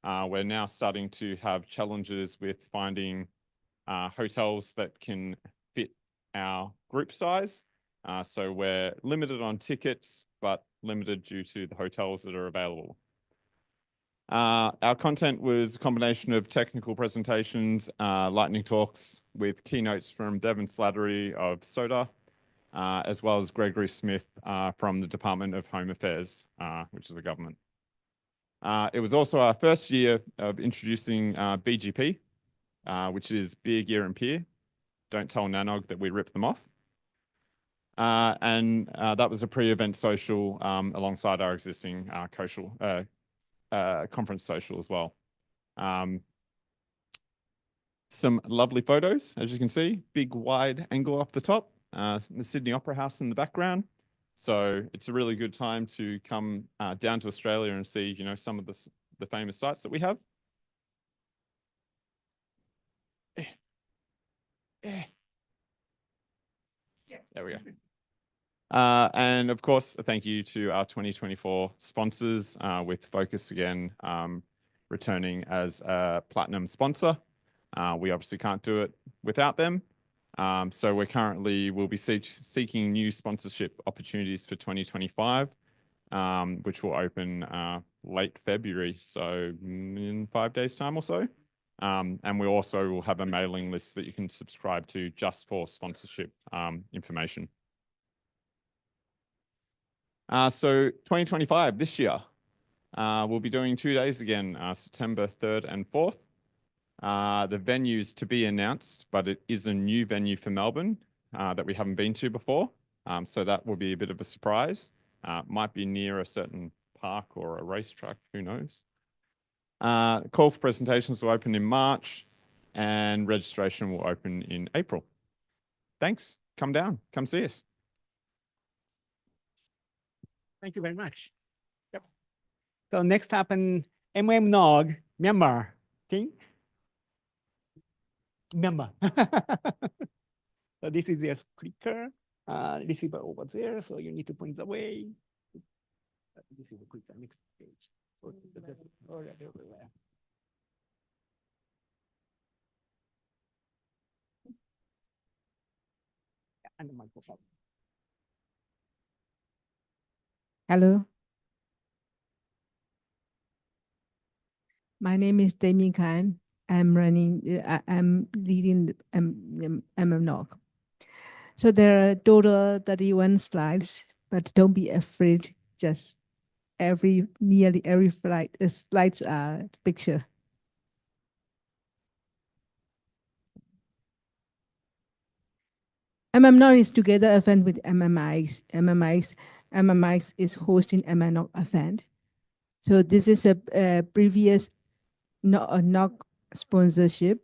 We're now starting to have challenges with finding hotels that can fit our group size. So we're limited on tickets, but limited due to the hotels that are available. Our content was a combination of technical presentations, lightning talks with keynotes from Devon Slattery of SOTA, as well as Gregory Smith from the Department of Home Affairs, which is the government. It was also our first year of introducing BGP, which is Beer, Gear and Peer. Don't tell NANOG that we ripped them off. And that was a pre-event social alongside our existing conference social as well. Some lovely photos, as you can see, big wide angle up the top, the Sydney Opera House in the background. So it's a really good time to come down to Australia and see, you know, some of the famous sites that we have. There we go. And of course, a thank you to our 2024 sponsors, with Focus again returning as a platinum sponsor. We obviously can't do it without them. So we'll be seeking new sponsorship opportunities for 2025, which will open late February, so in 5 days' time or so. And we also will have a mailing list that you can subscribe to just for sponsorship information. So 2025, this year, we'll be doing 2 days again, September 3rd and 4th. The venues to be announced, but it is a new venue for Melbourne that we haven't been to before. So that will be a bit of a surprise. Might be near a certain park or a racetrack, who knows. Call for presentations will open in March and registration will open in April. Thanks. Come down. Come see us.
Thank you very much. Yep. So next up, an NOG Myanmar thing. Myanmar. So this is your clicker, receiver over there. So you need to point the way. This is the clicker, next page. Everywhere. And the Microsoft.
Hello. My name is Damien Khan. I'm leading the NOG. So there are total 31 slides, but don't be afraid. Just nearly every slides are picture. NOG is together event with MMIs. MMIs is hosting NOG event. So this is a previous NOG sponsorship.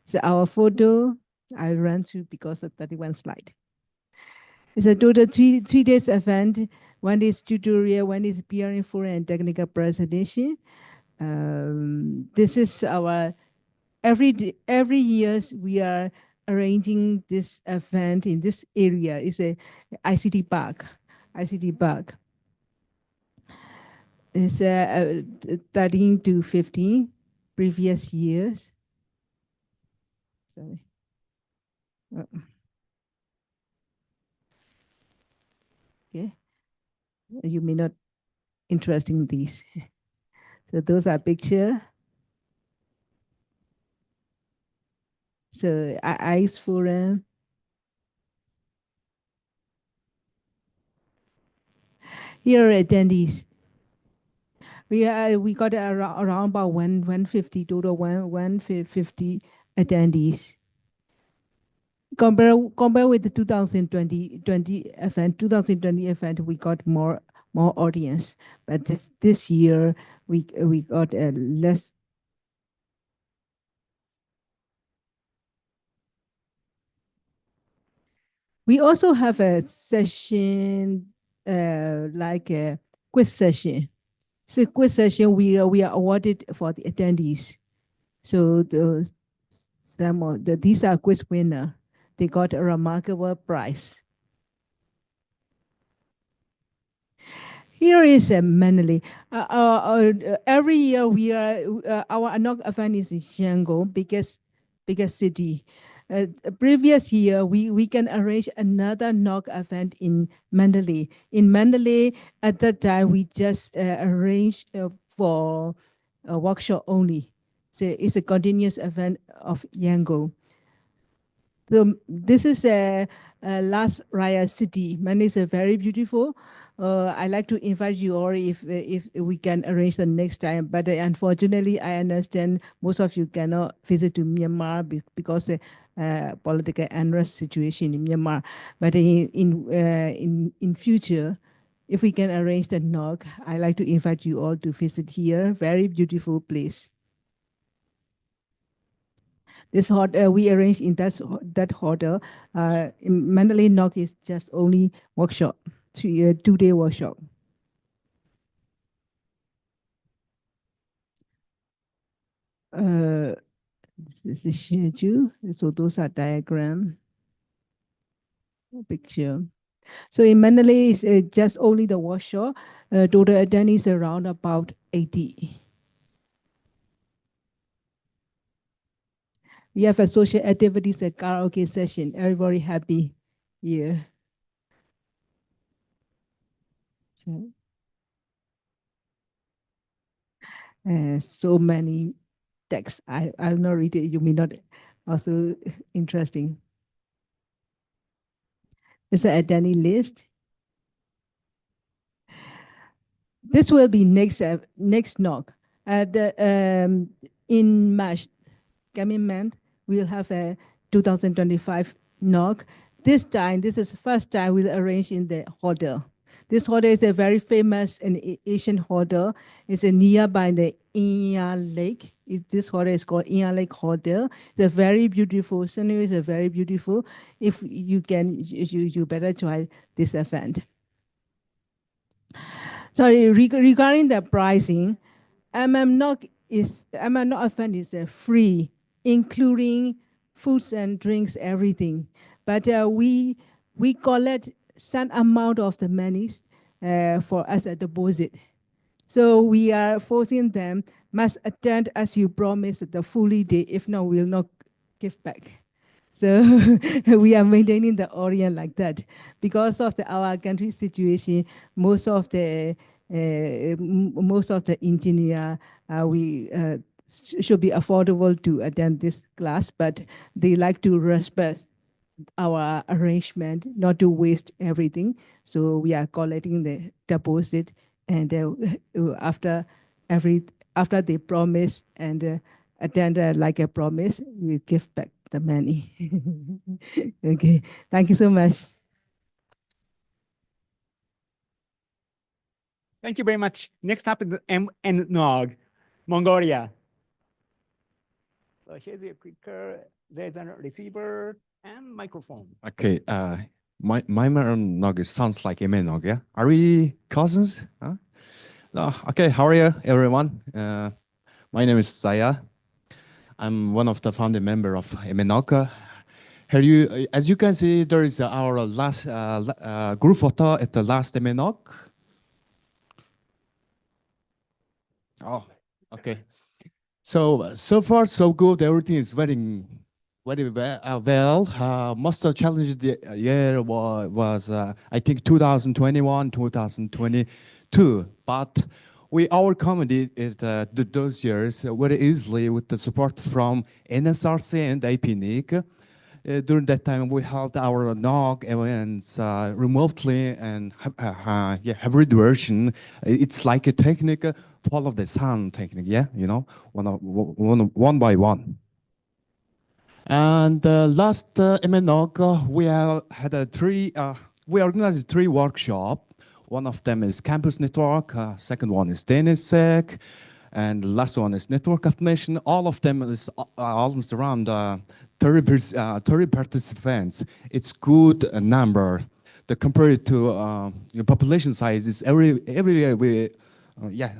So our photo, I ran through because of 31 slide. It's a total three days event. One is tutorial, one is PR info and technical presentation. This is our, every year we are arranging this event in this area. It's a ICT park. It's 13 to 15 previous years. Sorry. Okay. You may not interested in these. So those are picture. So ICE forum. Here are attendees. We got around about 150 total, 150 attendees. Compare with the 2020 event, we got more audience, but this year we got less. We also have a session like a quiz session. So quiz session we are awarded for the attendees. So these are quiz winner. They got a remarkable prize. Here is Manali. Every year we are our NOG event is in Yangon, biggest city. Previous year we can arrange another NOG event in Mandalay. In Mandalay at that time we just arranged for a workshop only. So it's a continuous event of Yangon. So this is a last Raya city. Mandalay is a very beautiful. I'd like to invite you all if we can arrange the next time. But unfortunately, I understand most of you cannot visit to Myanmar because political unrest situation in Myanmar. But in future, if we can arrange the NOG, I'd like to invite you all to visit here. Very beautiful place. This hotel we arranged in that hotel. In Mandalay NOG is just only workshop, 2-day workshop. This is the schedule. So those are diagram, picture. So in Mandalay is just only the workshop. Total attendees around about 80. We have a social activities, a karaoke session. Everybody happy here. So many texts. I'll not read it. You may not also interesting. It's an attendee list. This will be next NOG. In March, coming month, we'll have a 2025 NOG. This time, this is the first time we'll arrange in the hotel. This hotel is a very famous and Asian hotel. It's nearby the Inya Lake. This hotel is called Inya Lake Hotel. It's a very beautiful. Scenery is a very beautiful. If you can, you better try this event. Sorry, regarding the pricing, NOG event is free, including foods and drinks, everything. But we collect some amount of the money for us a deposit. So we are forcing them must attend as you promised the fully day. If not, we'll not give back. So we are maintaining the orient like that. Because of our country situation, most of the engineer should be affordable to attend this class, but they like to respect our arrangement, not to waste everything. So we are collecting the deposit, and after they promise and attend like a promise, we give back the money. Okay, thank you so much.
Thank you very much. Next up is NOG, Mongolia. So here's your clicker. There's a receiver and microphone.
Okay. My NOG sounds like NOG. Yeah. Are we cousins? Huh? Okay. How are you, everyone? My name is Zaya. I'm one of the founding member of NOG. Here you, as you can see, there is our last group photo at the last NOG. Oh, okay. So far so good. Everything is very well. Most of the challenges the year was I think 2021, 2022. But we overcome it those years very easily with the support from NSRC and APNIC. During that time, we held our NOG events remotely and hybrid version. It's like a technique, follow the sun technique, yeah, you know, one by one. And last MNOG, we organized 3 workshops. One of them is campus network, second one is DNSSEC, and the last one is network automation. All of them is almost around 30 participants. It's good number. The compared to the population size is everywhere we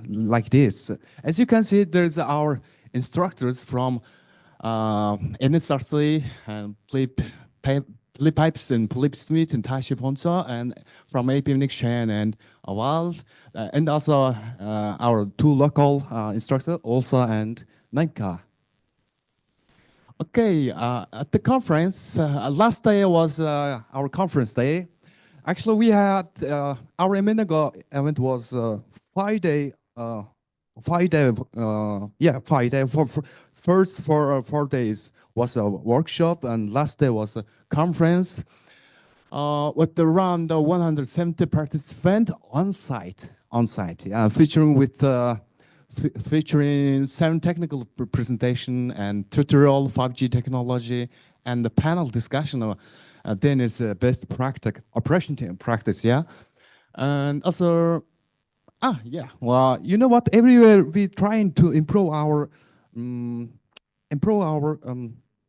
like this. As you can see, there's our instructors from NSRC and Philip Pipes and Philip Smith and Tashi Ponso, and from APM Shan and Awal, and also our 2 local instructors, also and Naika. Okay, at the conference, last day was our conference day. Actually, we had our event was 5 day, 5 day, 5 day. First 4 days was a workshop, and last day was a conference with around 170 participants on site, featuring 7 technical presentation and tutorial 5G technology and the panel discussion. Then is best practice operation practice, yeah, and also well, you know what? Everywhere we trying to improve our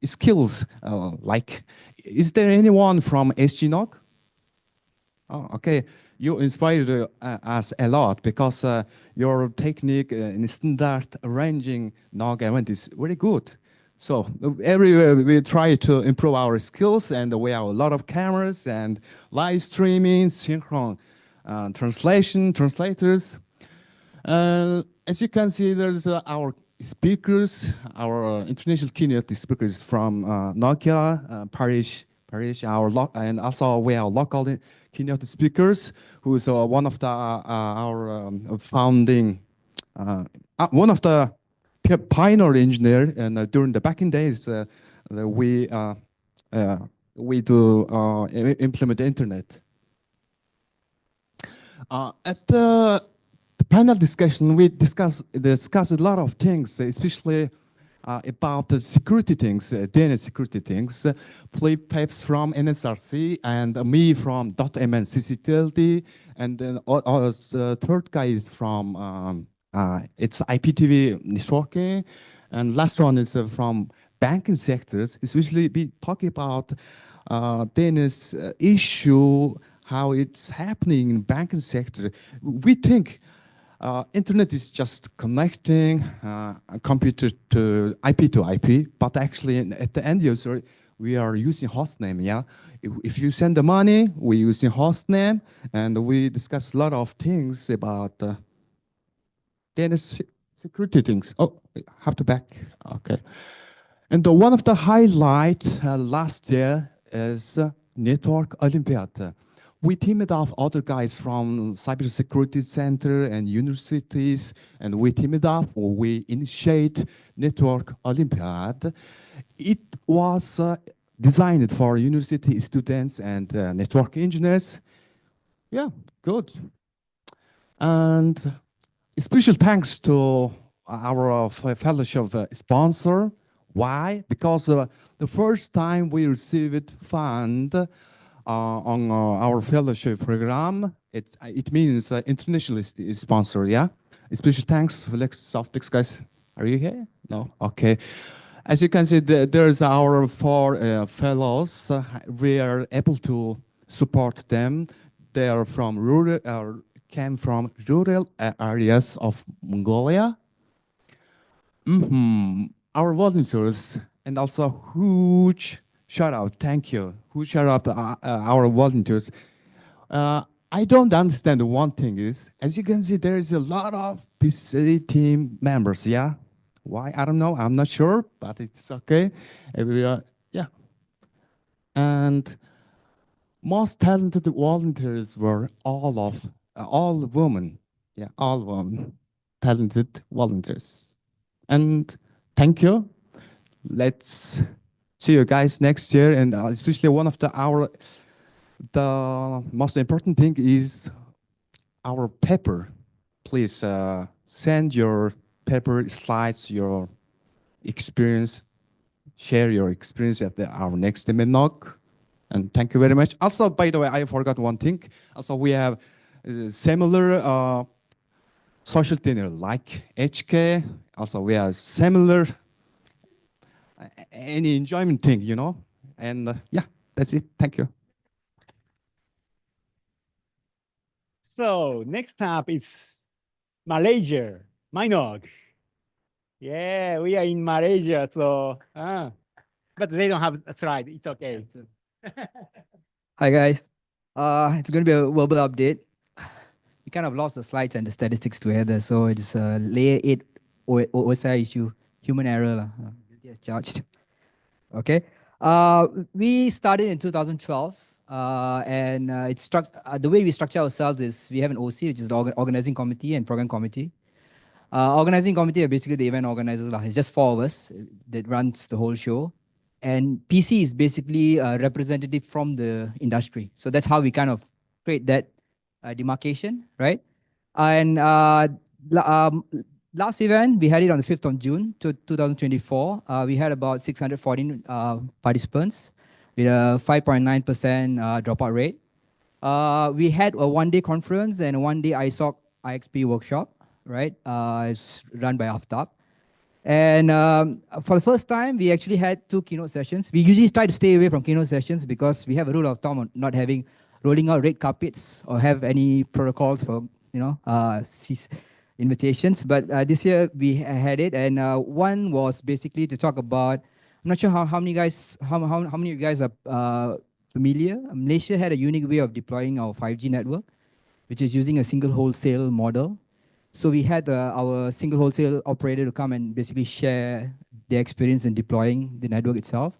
skills. Like, is there anyone from SGNOG? Oh, okay. You inspired us a lot because your technique and standard arranging NOG event is very good. So everywhere we try to improve our skills, and we have a lot of cameras and live streaming, synchron translators. As you can see, there's our speakers, our international keynote speakers from Nokia, Paris, and also we have local keynote speakers, who is one of the our founding, one of the pioneer engineer, and during the back in days, we do implement the internet. At the panel discussion, we discuss a lot of things, especially about the security things, DNS security things. Flip Peps from NSRC and me from .mn CCTLD, and then third guy is from it's IPTV networking, and last one is from banking sectors. Especially be talking about DNS issue, how it's happening in banking sector. We think internet is just connecting a computer to IP, but actually at the end user, we are using hostname, yeah? If you send the money, we're using hostname, and we discuss a lot of things about DNS security things. Oh, I have to back, okay. And one of the highlights last year is Network Olympiad. We teamed up other guys from cybersecurity center and universities, and we teamed up, we initiate Network Olympiad. It was designed for university students and network engineers. Yeah, good. And special thanks to our fellowship sponsor. Why? Because the first time we received fund on our fellowship program, it means international sponsor, yeah? Special thanks, Felix Softix guys. Are you here? No? Okay. As you can see, there's our 4 fellows. We are able to support them. They are from came from rural areas of Mongolia. Our volunteers, and also huge shout out, thank you. Huge shout out to our volunteers. I don't understand one thing is, as you can see, there is a lot of PCA team members, yeah? Why? I don't know, I'm not sure, but it's okay. Yeah. And most talented volunteers were all women. Yeah, all women, talented volunteers. And thank you. Let's see you guys next year. And especially one of the most important thing is our paper. Please send your paper slides, your experience, share your experience at our next NOG. And thank you very much. Also, by the way, I forgot one thing. Also, we have similar social dinner like HK. Also, we have similar any enjoyment thing, you know. And yeah, that's it. Thank you.
So next up is Malaysia, MyNOG. Yeah, we are in Malaysia, so but they don't have a slide. It's okay.
Hi guys. It's going to be a verbal update. We kind of lost the slides and the statistics together, so it's a layer 8 OSI issue, human error. Guilty as charged. Okay. We started in 2012, and it's the way we structure ourselves is we have an OC, which is the organizing committee and program committee. Organizing committee are basically the event organizers. It's just 4 of us that runs the whole show. And PC is basically a representative from the industry. So that's how we kind of create that demarcation, right? And last event, we had it on the 5th of June 2024. We had about 614 participants with a 5.9% dropout rate. We had a 1-day conference and a 1-day ISOC IXP workshop, right? It's run by Aftab. And for the first time, we actually had 2 keynote sessions. We usually try to stay away from keynote sessions because we have a rule of thumb on not rolling out red carpets or have any protocols for, invitations. But this year we had it, and one was basically to talk about. I'm not sure how many guys, how many of you guys are familiar. Malaysia had a unique way of deploying our 5G network, which is using a single wholesale model. So we had our single wholesale operator to come and basically share their experience in deploying the network itself.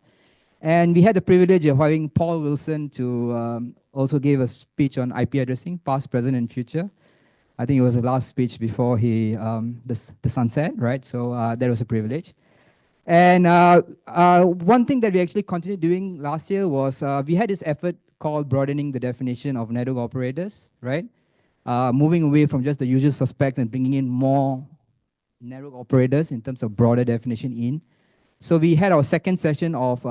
And we had the privilege of having Paul Wilson to also give a speech on IP addressing, past, present, and future. I think it was the last speech before the sunset, right? So that was a privilege. And one thing that we actually continued doing last year was we had this effort called broadening the definition of network operators, right? Moving away from just the usual suspects and bringing in more network operators in terms of broader definition in. So we had our second session of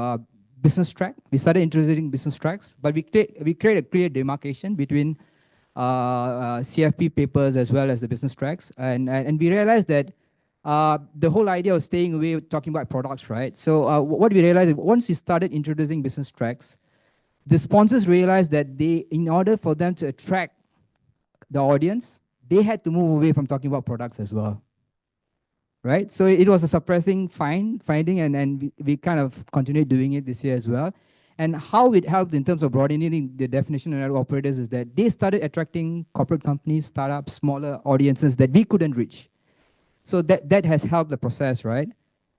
business track. We started introducing business tracks, but we create a clear demarcation between CFP papers as well as the business tracks. And we realized that the whole idea of staying away talking about products, right? So what we realized, once we started introducing business tracks, the sponsors realized that in order for them to attract the audience, they had to move away from talking about products as well. Right? So it was a suppressing finding, and we kind of continued doing it this year as well. And how it helped in terms of broadening the definition of network operators is that they started attracting corporate companies, startups, smaller audiences that we couldn't reach. So that has helped the process, right?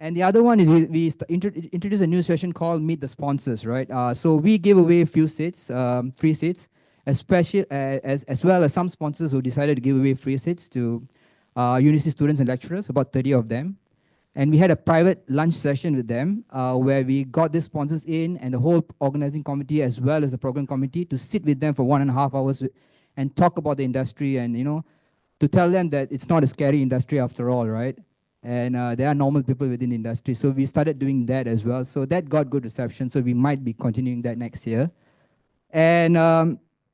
And the other one is we introduced a new session called Meet the Sponsors, right? So we give away a few seats, free seats, especially as well as some sponsors who decided to give away free seats to university students and lecturers, about 30 of them. And we had a private lunch session with them where we got the sponsors in and the whole organizing committee as well as the program committee to sit with them for 1.5 hours and talk about the industry and, to tell them that it's not a scary industry after all, right? And there are normal people within the industry. So we started doing that as well. So that got good reception. So we might be continuing that next year. And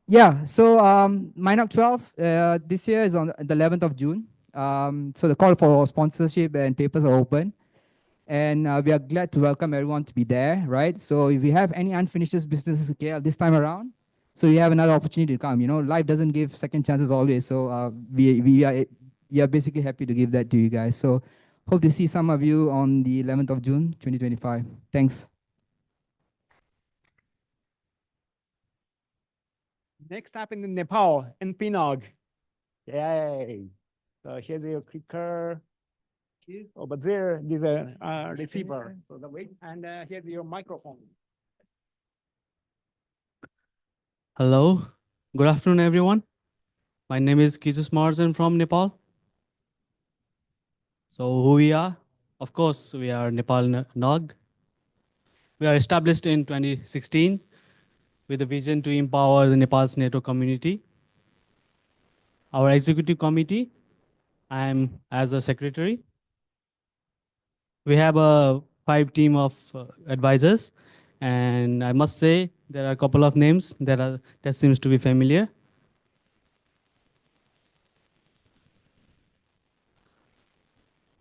yeah, so MINOC 12 this year is on the 11th of June. So the call for sponsorship and papers are open. And we are glad to welcome everyone to be there, right? So if you have any unfinished businesses in KL this time around, so you have another opportunity to come. Life doesn't give second chances always. So we are basically happy to give that to you guys. So hope to see some of you on the 11th of June, 2025. Thanks.
Next up in Nepal, NPNOG. Yay. So here's your clicker. Over there, there's a receiver. So the wait, and here's your microphone.
Hello, good afternoon, everyone. My name is Kisus Marjan from Nepal. So who we are? Of course, we are Nepal NOG. We are established in 2016 with a vision to empower the Nepal's network community. Our executive committee, I am as a secretary. We have a 5 team of advisors, and I must say there are a couple of names that seems to be familiar.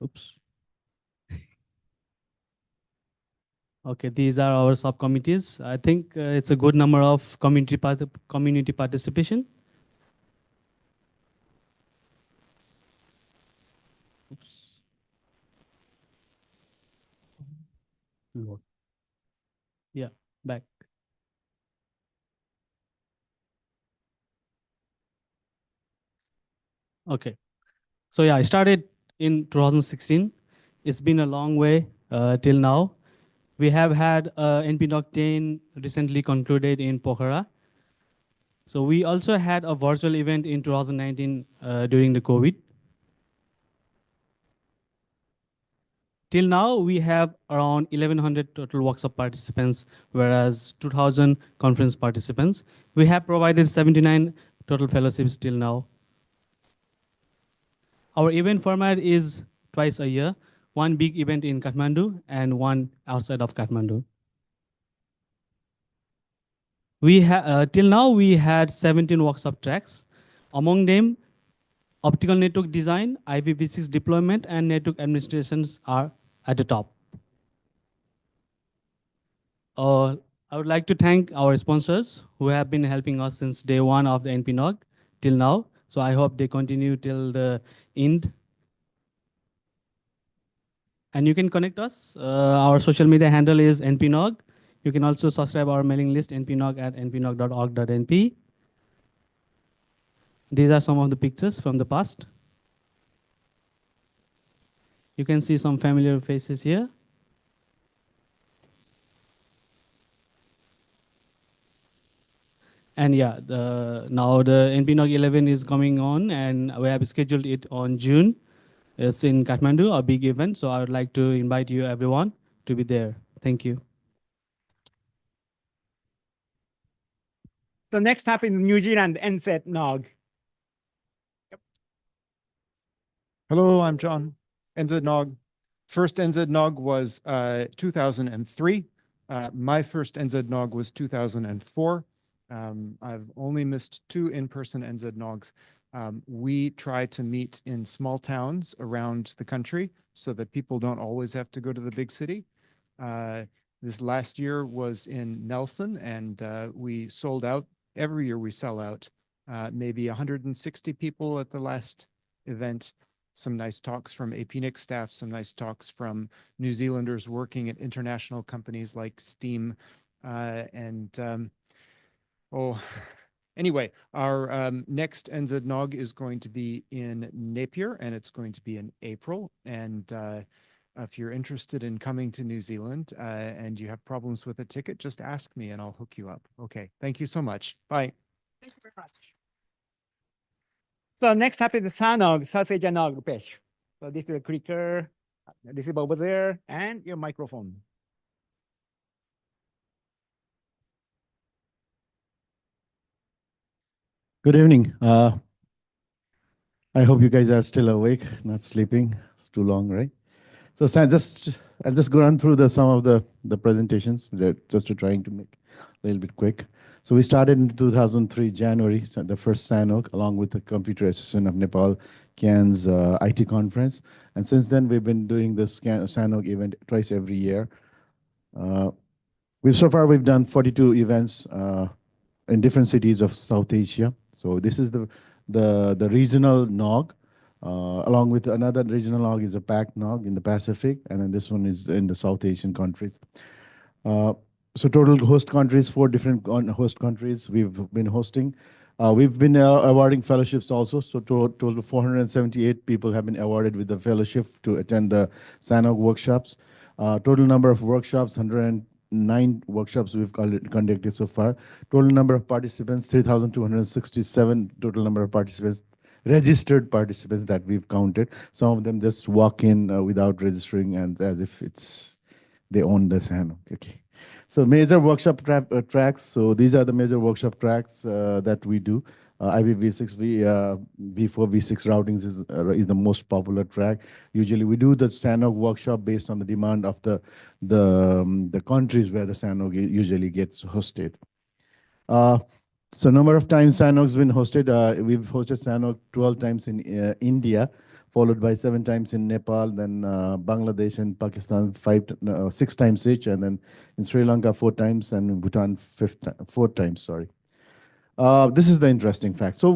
Oops. Okay, these are our subcommittees. I think it's a good number of community participation. Oops. Yeah, back. Okay, so yeah, I started in 2016. It's been a long way till now. We have had NPNOG 10 recently concluded in Pokhara. So we also had a virtual event in 2019 during the COVID. Till now, we have around 1,100 total workshop participants, whereas 2,000 conference participants. We have provided 79 total fellowships till now. Our event format is twice a year, one big event in Kathmandu and one outside of Kathmandu. Till now, we had 17 workshop tracks. Among them, optical network design, IPv6 deployment, and network administrations are at the top. I would like to thank our sponsors who have been helping us since day one of the NPNOG till now. So I hope they continue till the end. And you can connect us. Our social media handle is NPNOG. You can also subscribe our mailing list, npnog@npnog.org.np. These are some of the pictures from the past. You can see some familiar faces here. And yeah, now the NPNOG 11 is coming on, and we have scheduled it on June. It's in Kathmandu, a big event. So I would like to invite you everyone to be there. Thank you.
The next up in New Zealand, NZ NOG.
Hello, I'm John. NZ-NOG. First NZ-NOG was 2003. My first NZ-NOG was 2004. I've only missed 2 in-person NZ-NOGs. We try to meet in small towns around the country so that people don't always have to go to the big city. This last year was in Nelson, and we sold out. Every year we sell out. Maybe 160 people at the last event. Some nice talks from APNIC staff, some nice talks from New Zealanders working at international companies like Steam. Anyway, our next NZ-NOG is going to be in Napier, and it's going to be in April. And if you're interested in coming to New Zealand and you have problems with a ticket, just ask me and I'll hook you up. Okay, thank you so much. Bye.
Thank you very much. So next up is the SANOG, South Asia NOG page. So this is a clicker, this is over there, and your microphone.
Good evening. I hope you guys are still awake, not sleeping. It's too long, right? So I'll just go run through some of the presentations just to trying to make a little bit quick. So we started in 2003 January, so the first SANOG, along with the Computer Association of Nepal, CAN's IT conference. And since then, we've been doing this SANOG event twice every year. So far, we've done 42 events in different cities of South Asia. So this is the regional NOG. Along with another regional NOG is a PAC NOG in the Pacific, and then this one is in the South Asian countries. So total host countries, 4 different host countries we've been hosting. We've been awarding fellowships also, so total 478 people have been awarded with the fellowship to attend the SANOG workshops. Total number of workshops, 109 workshops we've conducted so far. Total number of participants, 3,267 total number of participants, registered participants that we've counted. Some of them just walk in without registering and as if they own the SANOG. Okay. So major workshop tracks. So these are the major workshop tracks that we do. IPv6, V4, V6 routings is the most popular track. Usually we do the SANOG workshop based on the demand of the countries where the SANOG usually gets hosted. So number of times SANOG's been hosted, we've hosted SANOG 12 times in India, followed by 7 times in Nepal, then Bangladesh and Pakistan 6 times each, and then in Sri Lanka 4 times, and Bhutan 4 times, sorry. This is the interesting fact. So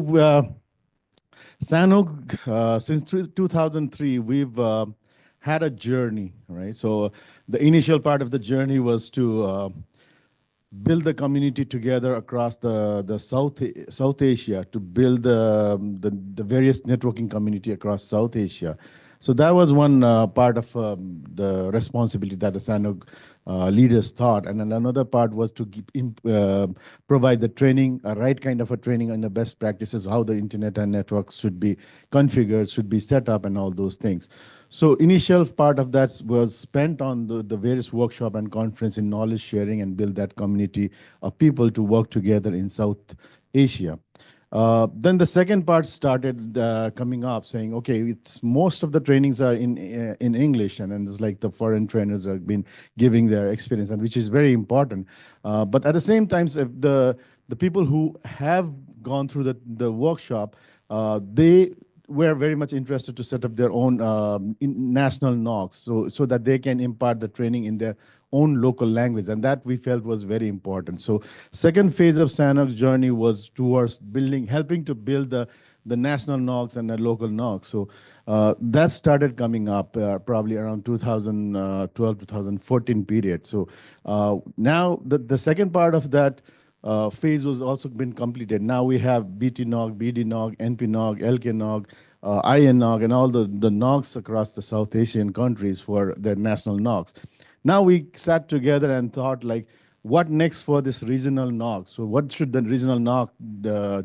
SANOG, since 2003, we've had a journey, right? So the initial part of the journey was to build the community together across the South Asia, to build the various networking community across South Asia. So that was one part of the responsibility that the SANOG leaders thought. And then another part was to provide the training, a right kind of a training and the best practices, how the internet and networks should be configured, should be set up and all those things. So initial part of that was spent on the various workshop and conference in knowledge sharing and build that community of people to work together in South Asia. Then the second part started coming up saying, okay, most of the trainings are in English, and then it's like the foreign trainers have been giving their experience, and which is very important. But at the same time, if the people who have gone through the workshop, they were very much interested to set up their own national NOGs so that they can impart the training in their own local language, and that we felt was very important. So second phase of SANOG's journey was towards helping to build the national NOGs and the local NOGs. So that started coming up probably around 2012, 2014 period. So now the second part of that phase was also been completed. Now we have BT NOG, BD NOG, NP NOG, LK NOG, IN NOG, and all the NOGs across the South Asian countries for their national NOGs. Now we sat together and thought, like, what next for this regional NOG? So what should the regional NOG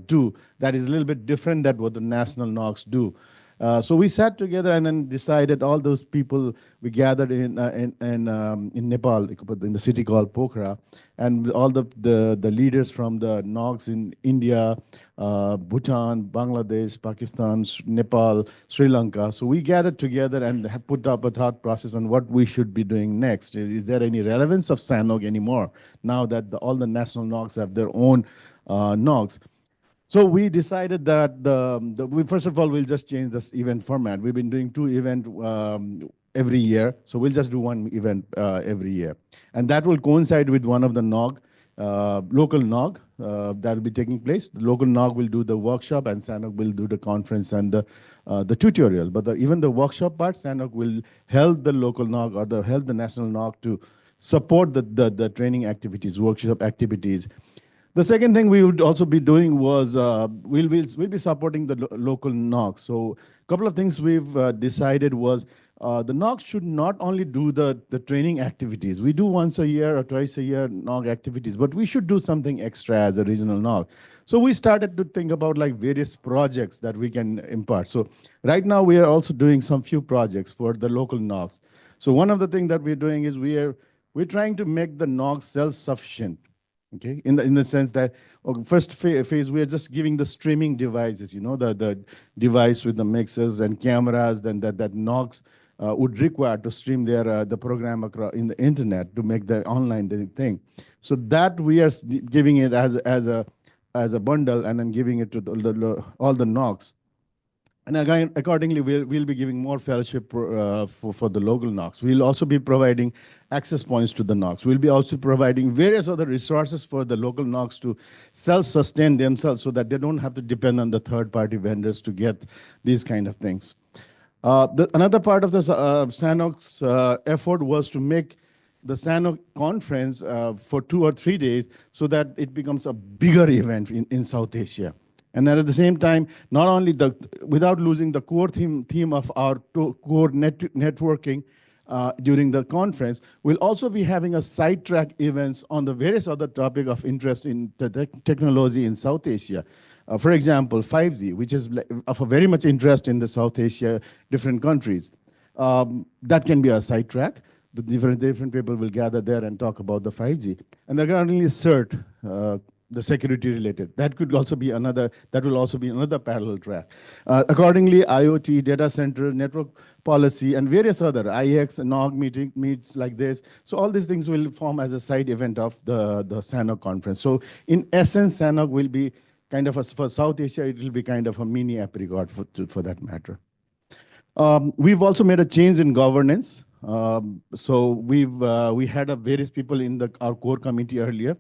do that is a little bit different than what the national NOGs do? So we sat together and then decided all those people we gathered in Nepal, in the city called Pokhara, and all the leaders from the NOGs in India, Bhutan, Bangladesh, Pakistan, Nepal, Sri Lanka. So we gathered together and have put up a thought process on what we should be doing next. Is there any relevance of SANOG anymore now that all the national NOGs have their own NOGs? So we decided that we first of all we'll just change this event format. We've been doing 2 events every year, so we'll just do 1 event every year, and that will coincide with one of the NOG, local NOG that will be taking place. The local NOG will do the workshop, and SANOG will do the conference and the tutorial. But even the workshop part, SANOG will help the local NOG or help the national NOG to support the training activities, workshop activities. The second thing we would also be doing was we'll be supporting the local NOG. So a couple of things we've decided was the NOG should not only do the training activities. We do once a year or twice a year NOG activities, but we should do something extra as a regional NOG. So we started to think about like various projects that we can impart. So right now we are also doing some few projects for the local NOGs. So one of the things that we're doing is we're trying to make the NOG self-sufficient. Okay, in the sense that first phase we are just giving the streaming devices, the device with the mixers and cameras, then that NOGs would require to stream their the program across in the internet to make the online thing. So that we are giving it as a bundle and then giving it to all the NOGs. And again, accordingly, we'll be giving more fellowship for the local NOGs. We'll also be providing access points to the NOGs. We'll be also providing various other resources for the local NOGs to self-sustain themselves so that they don't have to depend on the third-party vendors to get these kind of things. Another part of the SANOG's effort was to make the SANOG conference for 2 or 3 days so that it becomes a bigger event in South Asia. And then at the same time, not only without losing the core theme of our core networking during the conference, we'll also be having a sidetrack events on the various other topic of interest in the technology in South Asia. For example, 5G, which is of a very much interest in the South Asia, different countries. That can be a sidetrack. The different people will gather there and talk about the 5G. And they're currently CERT, the security related. That will also be another parallel track. Accordingly, IoT, data center, network policy, and various other IX and NOG meets like this. So all these things will form as a side event of the SANOG conference. So in essence, SANOG will be kind of, for South Asia, it will be kind of a mini apricot for that matter. We've also made a change in governance. So we had various people in our core committee earlier.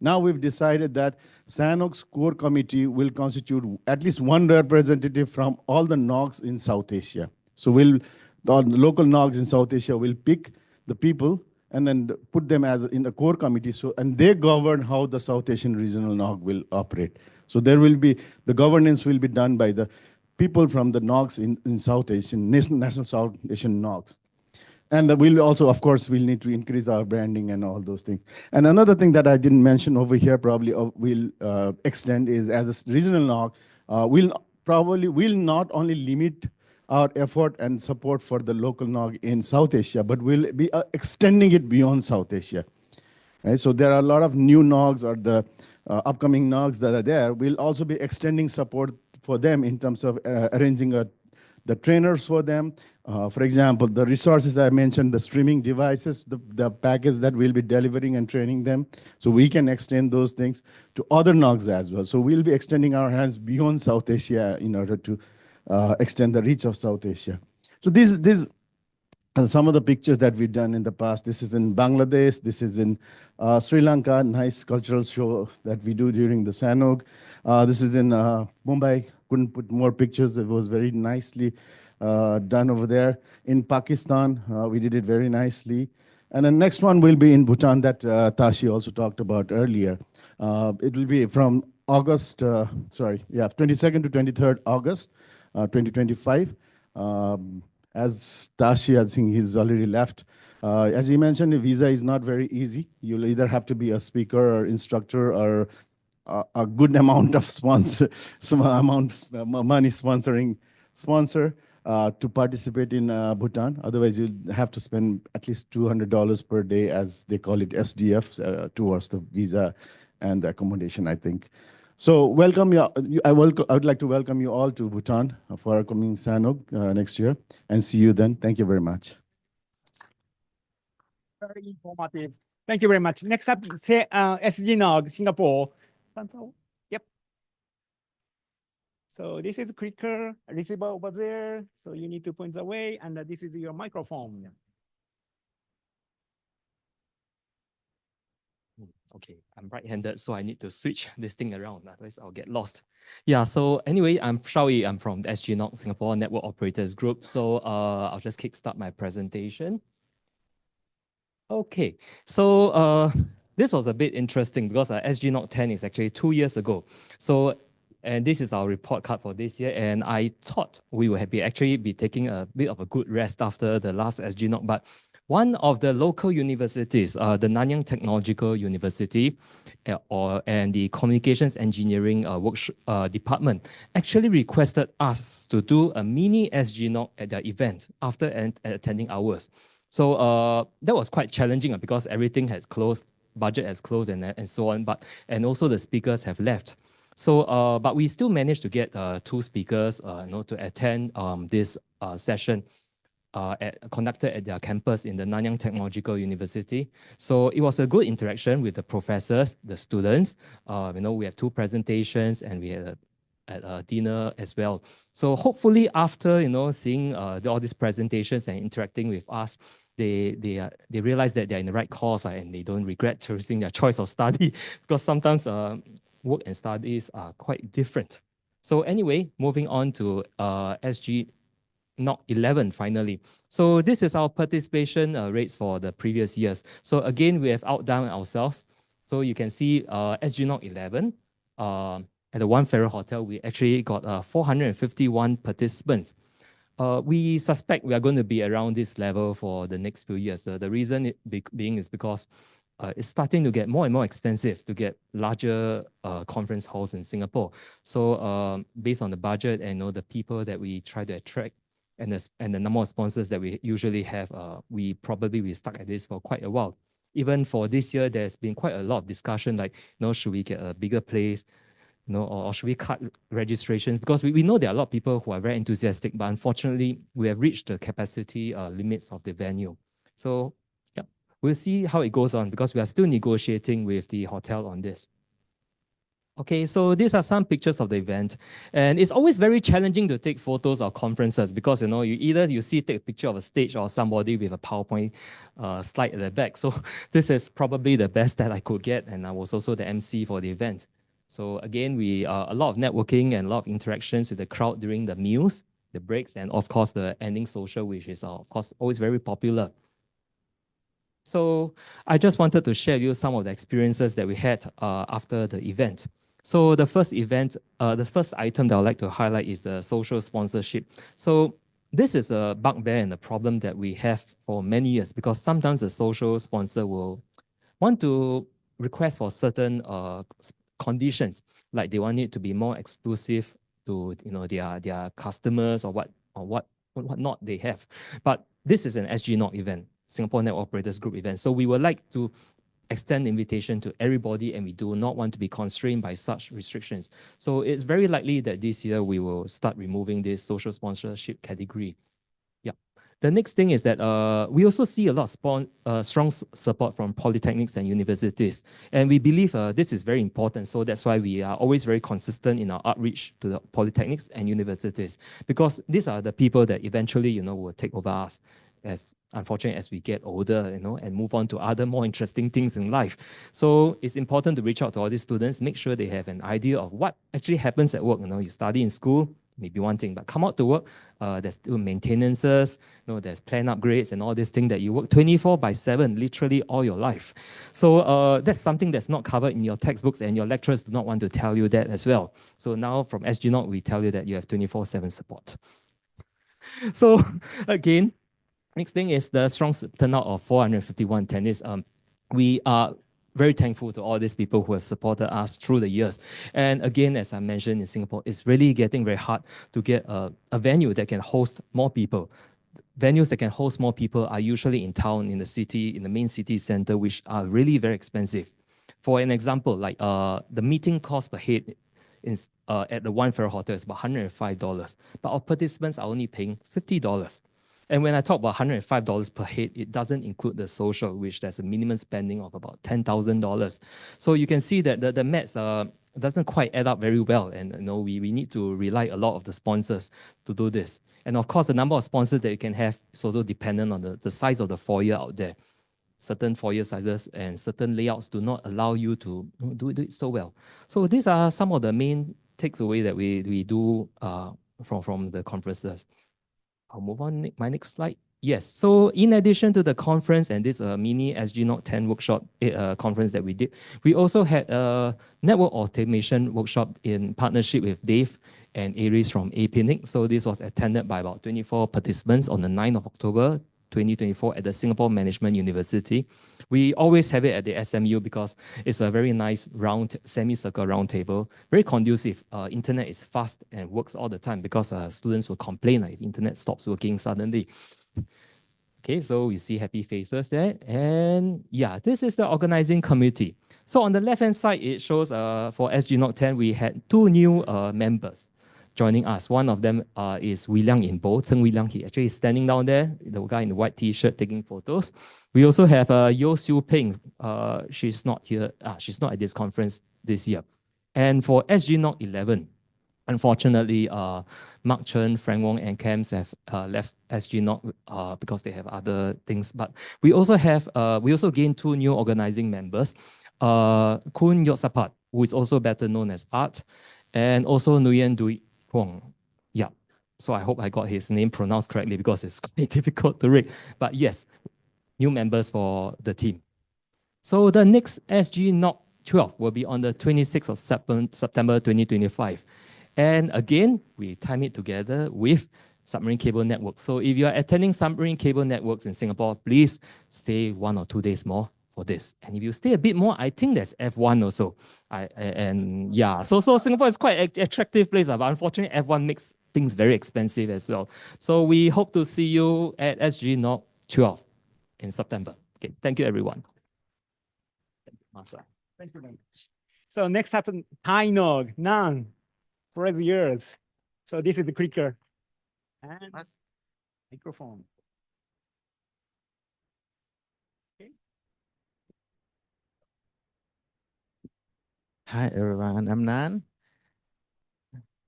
Now we've decided that SANOG's core committee will constitute at least 1 representative from all the NOGs in South Asia. So the local NOGs in South Asia will pick the people and then put them in the core committee. And they govern how the South Asian regional NOG will operate. So the governance will be done by the people from the NOGs in South Asian, national South Asian NOGs. And we'll also, of course, we'll need to increase our branding and all those things. And another thing that I didn't mention over here, probably we'll extend is as a regional NOG, we'll not only limit our effort and support for the local NOG in South Asia, but we'll be extending it beyond South Asia. Right? So there are a lot of new NOGs or the upcoming NOGs that are there. We'll also be extending support for them in terms of arranging the trainers for them. For example, the resources I mentioned, the streaming devices, the package that we'll be delivering and training them. So we can extend those things to other NOGs as well. So we'll be extending our hands beyond South Asia in order to extend the reach of South Asia. So these are some of the pictures that we've done in the past. This is in Bangladesh. This is in Sri Lanka, nice cultural show that we do during the SANOG. This is in Mumbai. Couldn't put more pictures. It was very nicely done over there. In Pakistan, we did it very nicely. And the next one will be in Bhutan that Tashi also talked about earlier. It will be from 22nd to 23rd August, 2025. As Tashi, I think he's already left. As he mentioned, the visa is not very easy. You'll either have to be a speaker or instructor or a good amount of money sponsoring sponsor to participate in Bhutan. Otherwise, you'll have to spend at least $200 per day, as they call it, SDF, towards the visa and the accommodation, I think. So welcome you. I would like to welcome you all to Bhutan for our coming SANOG next year, and see you then. Thank you very much.
Very informative. Thank you very much. Next up, say, SGNOG, Singapore. Yep. So this is clicker, receiver over there. So you need to point the way, and this is your microphone.
Okay, I'm right-handed, so I need to switch this thing around, otherwise I'll get lost. Yeah, so anyway, I'm Shao-Yi. I'm from the SGNOG Singapore Network Operators Group. So I'll just kickstart my presentation. Okay, so this was a bit interesting because SGNOG 10 is actually 2 years ago. So, and this is our report card for this year. And I thought we would actually be taking a bit of a good rest after the last SGNOG, but one of the local universities, the Nanyang Technological University, and the Communications Engineering department, actually requested us to do a mini SGNOG at their event after attending ours. So that was quite challenging because everything has closed, budget has closed, and so on. And also the speakers have left. So, but we still managed to get 2 speakers, to attend this session. Conducted at their campus in the Nanyang Technological University. So it was a good interaction with the professors, the students. We have 2 presentations, and we had a dinner as well. So hopefully after seeing all these presentations and interacting with us, they realize that they're in the right course, and they don't regret choosing their choice of study, because sometimes work and studies are quite different. So anyway, moving on to SGNOG 11 finally. So this is our participation rates for the previous years. So again, we have outdone ourselves. So you can see SGNOG 11 at the One Farrer Hotel, we actually got 451 participants. We suspect we are going to be around this level for the next few years. The reason being is because it's starting to get more and more expensive to get larger conference halls in Singapore. So based on the budget and the people that we try to attract, and the number of sponsors that we usually have, we probably be stuck at this for quite a while. Even for this year, there's been quite a lot of discussion, like, should we get a bigger place, or should we cut registrations? Because we know there are a lot of people who are very enthusiastic, but unfortunately, we have reached the capacity limits of the venue. So yeah, we'll see how it goes on, because we are still negotiating with the hotel on this. Okay, so these are some pictures of the event, and it's always very challenging to take photos of conferences, because you take a picture of a stage or somebody with a PowerPoint slide at the back. So this is probably the best that I could get, and I was also the MC for the event. So again, a lot of networking and a lot of interactions with the crowd during the meals, the breaks, and of course the ending social, which is of course always very popular. So I just wanted to share with you some of the experiences that we had after the event. So the first item that I'd like to highlight is the social sponsorship. So this is a bugbear and a problem that we have for many years, because sometimes the social sponsor will want to request for certain conditions, like they want it to be more exclusive to their customers or what not they have. But this is an SGNOG event, Singapore Network Operators Group event. So we would like to extend the invitation to everybody, and we do not want to be constrained by such restrictions. So it's very likely that this year we will start removing this social sponsorship category. Yeah. The next thing is that we also see a lot of strong support from polytechnics and universities. And we believe this is very important. So that's why we are always very consistent in our outreach to the polytechnics and universities, because these are the people that eventually, will take over us, as unfortunately as we get older, and move on to other more interesting things in life. So it's important to reach out to all these students, make sure they have an idea of what actually happens at work. You study in school, maybe one thing, but come out to work, there's still maintenances, there's plan upgrades and all these things that you work 24/7, literally all your life. So that's something that's not covered in your textbooks, and your lecturers do not want to tell you that as well. So now from SGNOG, we tell you that you have 24/7 support. So again, next thing is the strong turnout of 451 attendees. We are very thankful to all these people who have supported us through the years. And again, as I mentioned, in Singapore, it's really getting very hard to get a venue that can host more people. Venues that can host more people are usually in town, in the city, in the main city center, which are really very expensive. For an example, like the meeting cost per head at the One Farrer Hotel is about $105, but our participants are only paying $50. And when I talk about $105 per head, it doesn't include the social, which there's a minimum spending of about $10,000. So you can see that the maths doesn't quite add up very well. And we need to rely a lot of the sponsors to do this. And of course, the number of sponsors that you can have is also dependent on the size of the foyer out there. Certain foyer sizes and certain layouts do not allow you to do it so well. So these are some of the main takeaways that we do from the conferences. I'll move on my next slide. Yes, so in addition to the conference and this mini SG Note 10 workshop conference that we did, we also had a network automation workshop in partnership with Dave and Aries from APNIC. So this was attended by about 24 participants on the 9th of October, 2024 at the Singapore Management University. We always have it at the SMU because it's a very nice round, semicircle round table, very conducive. Internet is fast and works all the time because students will complain if internet stops working suddenly. Okay, so we see happy faces there. And yeah, this is the organizing committee. So on the left-hand side, it shows for SG Note 10, we had 2 new members joining us. One of them is William in Bo, Teng William. He actually is standing down there, the guy in the white t-shirt taking photos. We also have Yo Siu Ping. She's not here. She's not at this conference this year. And for SG Note 11, unfortunately, Mark Chen, Frank Wong, and Cams have left SG Note because they have other things. But we also gained 2 new organizing members. Kun Yotsapat, who is also better known as Art, and also Nguyen Dui Huang. Yeah, so I hope I got his name pronounced correctly because it's quite difficult to read. But yes, new members for the team. So the next SG Note 12 will be on the 26th of September 2025. And again, we time it together with Submarine Cable Network. So if you are attending Submarine Cable Networks in Singapore, please stay 1 or 2 days more for this. And if you stay a bit more, I think there's F1 also. So Singapore is quite an attractive place, but unfortunately, F1 makes things very expensive as well. So we hope to see you at SG Note 12 in September. Okay, thank you, everyone.
Thank you very much. So next up, Thai Nog, Nan, for the years. So this is the clicker and microphone. Okay.
Hi everyone, I'm Nan.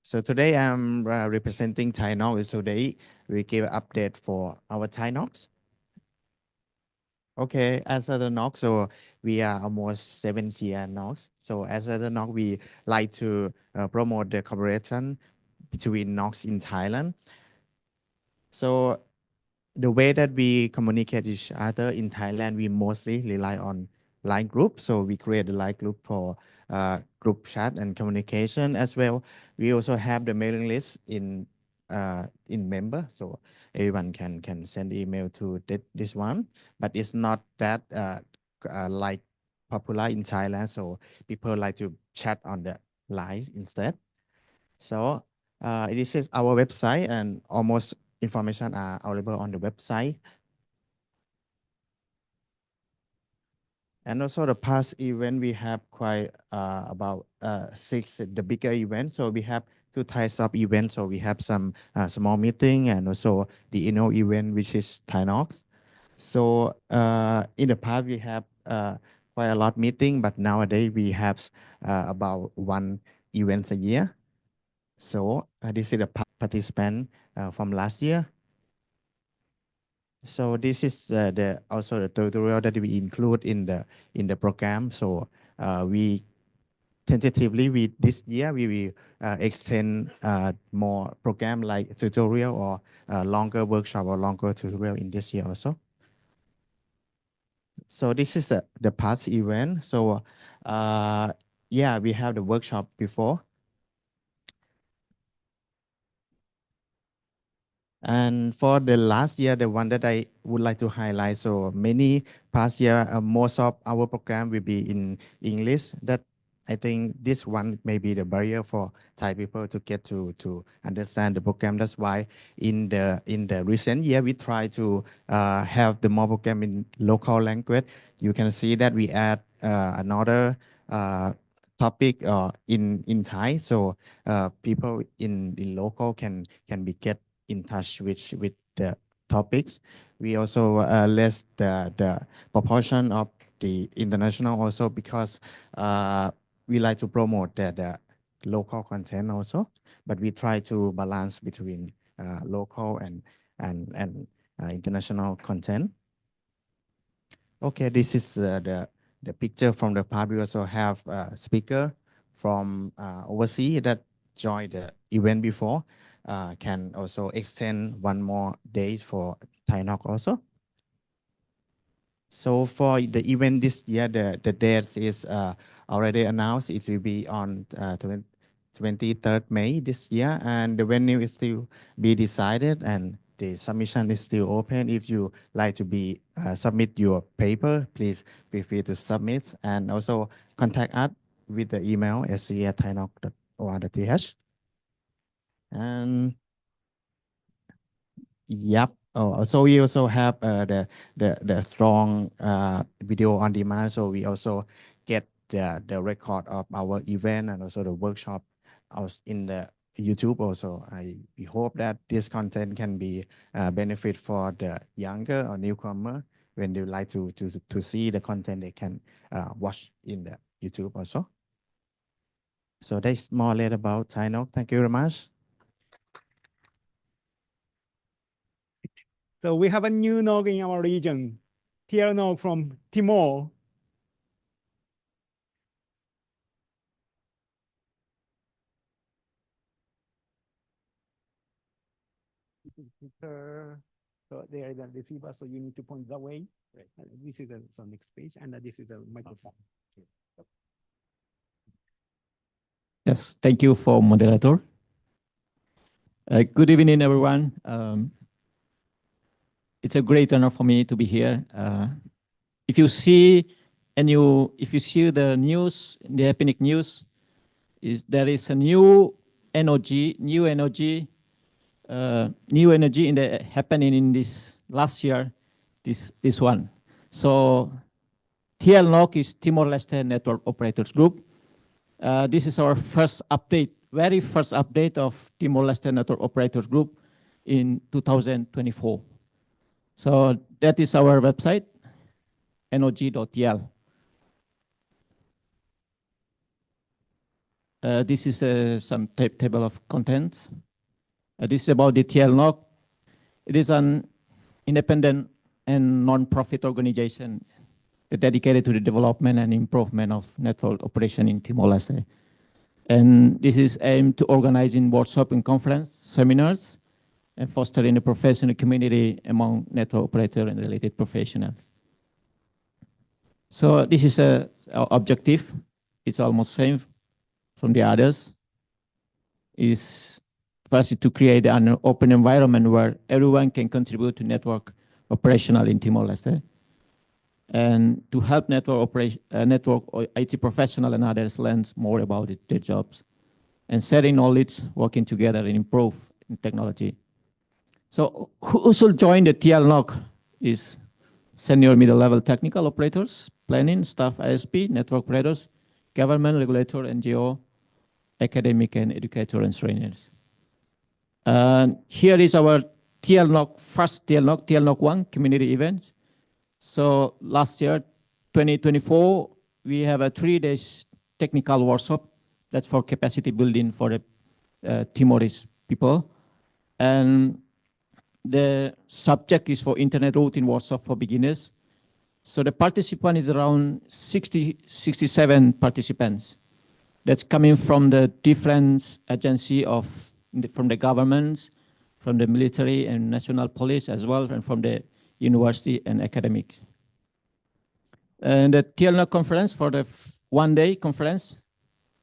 So today I'm representing Thai Nog. Today we give an update for our Thai Nogs. Okay, as a NOG, so we are almost 7 years NOGs. So as a NOG, we like to promote the collaboration between NOGs in Thailand. So the way that we communicate each other in Thailand, we mostly rely on line group. So we create a line group for group chat and communication as well. We also have the mailing list in member, so everyone can send email to this one, but it's not that like popular in Thailand, so people like to chat on the line instead. So this is our website, and almost information are available on the website. And also the past event, we have quite about 6 the bigger events. So we have 2 types of events. So we have some small meeting and also the event, which is Thai Nogs. So in the past, we have quite a lot meeting, but nowadays we have about 1 event a year. So this is the participant from last year. So this is also the tutorial that we include in the program. So we tentatively this year we will extend more program like tutorial or longer workshop or longer tutorial in this year also. So this is the past event. So yeah, we have the workshop before. And for the last year, the one that I would like to highlight, so many past year, most of our program will be in English. That I think this one may be the barrier for Thai people to get to understand the program. That's why in the recent year, we try to have the more program in local language. You can see that we add another topic in Thai, so people in local can be get in touch with the topics. We also less the proportion of the international also because we like to promote the local content also, but we try to balance between local and international content. Okay, this is the picture from the part. We also have a speaker from overseas that joined the event before. Can also extend one more day for Thai NOC also. So for the event this year, the dates is already announced. It will be on 23rd May this year, and the venue is still be decided, and the submission is still open. If you like to be submit your paper, please feel free to submit, and also contact us with the email sc@thainoc.or.th. And yep. Oh, so we also have the strong video on demand. So we also get the record of our event and also the workshop in the YouTube also. We hope that this content can be benefit for the younger or newcomer when they like to see the content they can watch in the YouTube also. So that's more or less about Thai NOC. Thank you very much.
So we have a new NOG in our region, TL NOG from Timor. So there is a receiver, so you need to point that way. Right. This is the next page, and this is a microphone.
Yes, thank you for moderator. Good evening, everyone. It's a great honor for me to be here. If you see the news, the epidemic news, there is a new energy happening in this last year, this one. So TLNOC is Timor-Leste Network Operators Group. This is our very first update of Timor-Leste Network Operators Group in 2024. So that is our website, nog.tl. This is some table of contents. This is about the TLNOC. It is an independent and non-profit organization dedicated to the development and improvement of network operation in Timor-Leste. And this is aimed to organizing workshop and conference, seminars, and fostering a professional community among network operator and related professionals. So this is our objective. It's almost same from the others. Is first to create an open environment where everyone can contribute to network operational in Timor-Leste, and to help network or IT professional and others learn more about their jobs, and sharing knowledge, working together and improve in technology. So who should join the TLNOC is senior middle-level technical operators, planning, staff ISP, network operators, government, regulator, NGO, academic and educator and trainers. Here is our TLNOC, first TLNOC 1 community event. So last year, 2024, we have a 3-day technical workshop that's for capacity building for the Timorese people. And the subject is for internet routing workshop for beginners. So the participant is around 67 participants. That's coming from the different agency from the governments, from the military and national police as well, and from the university and academic. And the TLNOC conference for the 1-day conference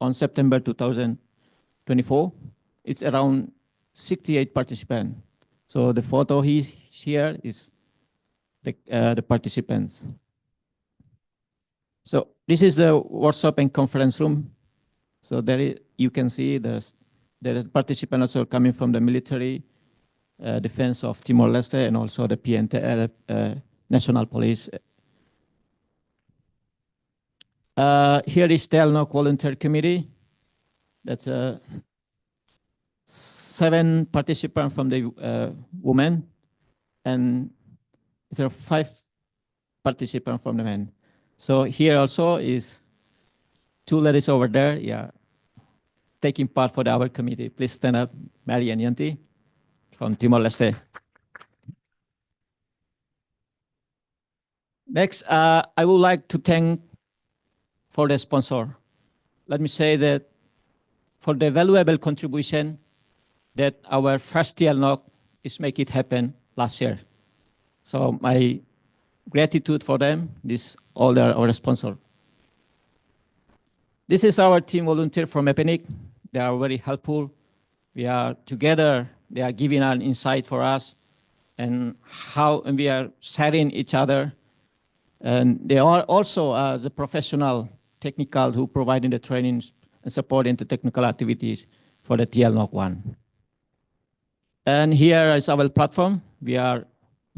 on September 2024, it's around 68 participants. So the photo here is the participants. So this is the workshop and conference room. So you can see there are participants also coming from the military, defense of Timor-Leste, and also the PNTL, National Police. Here is TELNOC Volunteer Committee. That's 7 participants from the women, and there are 5 participants from the men. So here also is 2 ladies over there, yeah, taking part for our committee. Please stand up, Mary and Yanti from Timor-Leste. Next, I would like to thank for the sponsor. Let me say that for the valuable contribution that our first TLNOC is make it happen last year. So my gratitude for them, this all our sponsor. This is our team volunteer from EPINIC. They are very helpful. We are together. They are giving an insight for us and we are sharing each other. And they are also the professional technical who providing the trainings and supporting the technical activities for the TLNOC 1. And here is our platform. We are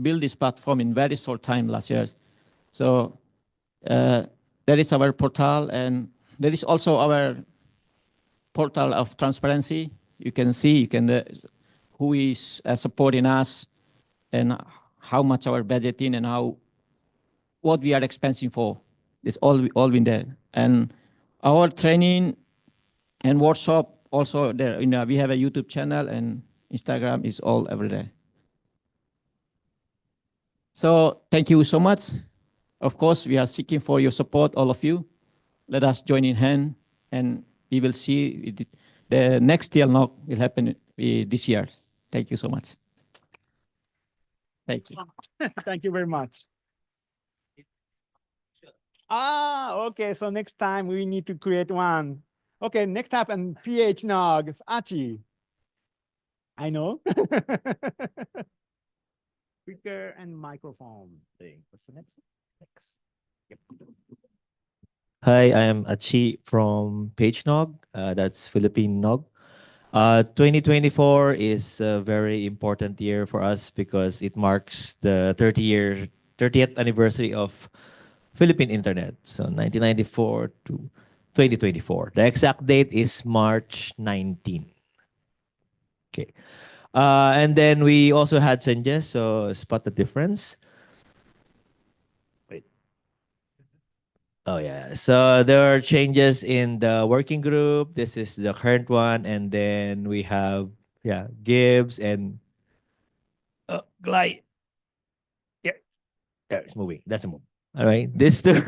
build this platform in very short time last year. So there is our portal, and there is also our portal of transparency. You can see, who is supporting us and how much our budgeting and what we are expensing for. It's all been there. And our training and workshop also there. We have a YouTube channel and Instagram is all every day. So thank you so much. Of course, we are seeking for your support, all of you. Let us join in hand, and we will see the next TLNOC will happen this year. Thank you so much. Thank you.
Thank you very much. Okay. So next time we need to create one. Okay, next up and PH NOG, Archie. I know. Speaker and microphone thing. What's the next one? Next. Yep.
Hi, I am Achi from Page NOG. That's Philippine NOG. 2024 is a very important year for us because it marks the 30th anniversary of Philippine Internet. So 1994 to 2024. The exact date is March 19. Okay. And then we also had changes, so spot the difference. Wait. Oh yeah, so there are changes in the working group. This is the current one, and then we have Gibbs and Glide. Yeah, it's moving. That's a move. All right, this two.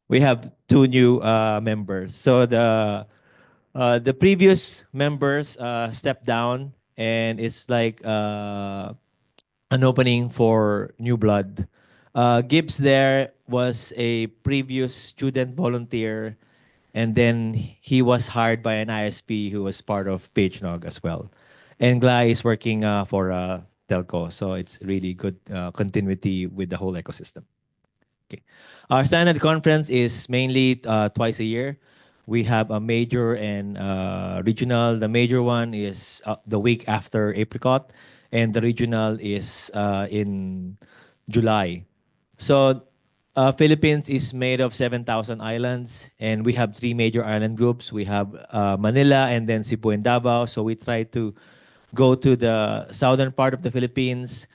We have 2 new members. So the previous members stepped down, and it's like an opening for new blood. Gibbs there was a previous student volunteer, and then he was hired by an ISP who was part of PageNog as well. And Glai is working for telco, so it's really good continuity with the whole ecosystem. Okay. Our standard conference is mainly twice a year. We have a major and regional. The major one is the week after Apricot, and the regional is in July. So Philippines is made of 7,000 islands, and we have 3 major island groups. We have Manila and then Cebu and Davao. So we try to go to the southern part of the Philippines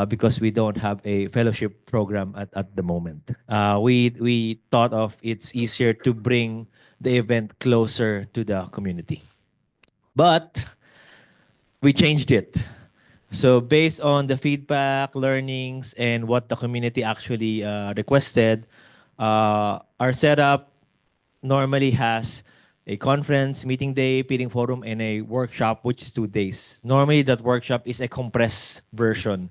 because we don't have a fellowship program at the moment. We thought of it's easier to bring the event closer to the community. But we changed it. So based on the feedback, learnings, and what the community actually requested, our setup normally has a conference, meeting day, meeting forum, and a workshop, which is 2 days. Normally, that workshop is a compressed version.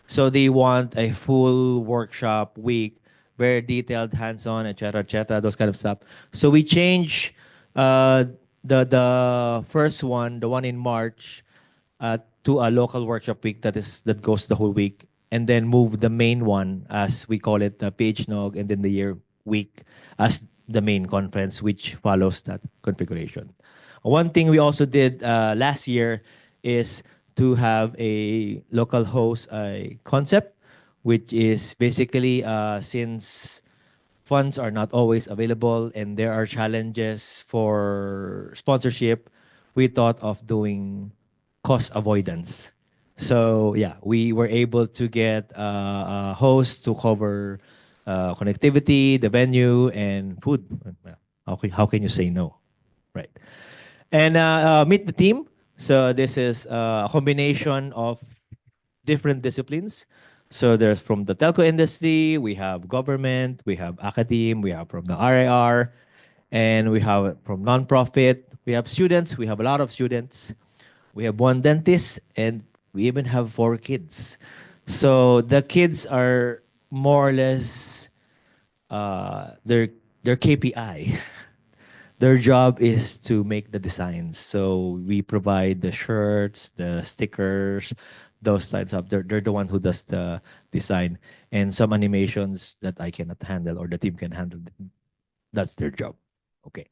So they want a full workshop week, very detailed, hands-on, etc., those kind of stuff. So we change the first one, the one in March, to a local workshop week that goes the whole week, and then move the main one, as we call it, the PHNOG, and then the year week as the main conference, which follows that configuration. One thing we also did last year is to have a local host concept, which is basically since funds are not always available and there are challenges for sponsorship, we thought of doing cost avoidance. So yeah, we were able to get a host to cover connectivity, the venue, and food. How can you say no, right? And meet the team. So this is a combination of different disciplines. So there's from the telco industry, we have government, we have academe, we have from the RIR, and we have from nonprofit. We have students. We have a lot of students. We have one dentist, and we even have 4 kids. So the kids are more or less their KPI. Their job is to make the designs. So we provide the shirts, the stickers, those types of. They're the one who does the design, and some animations that I cannot handle or the team can handle. That's their job. Okay.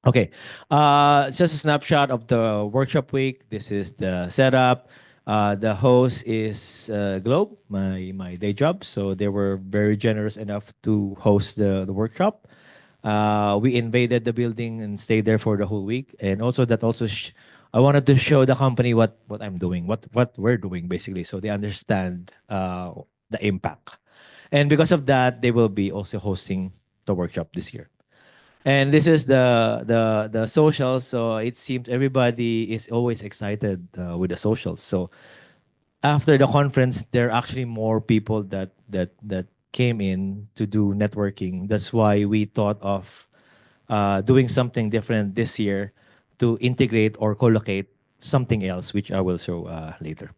Okay. Just a snapshot of the workshop week. This is the setup. The host is Globe, my day job. So they were very generous enough to host the workshop. We invaded the building and stayed there for the whole week. And also I wanted to show the company what I'm doing, what we're doing basically, so they understand the impact. And because of that, they will be also hosting the workshop this year. And this is the socials. So it seems everybody is always excited with the socials. So after the conference, there are actually more people that came in to do networking. That's why we thought of doing something different this year to integrate or collocate something else, which I will show later.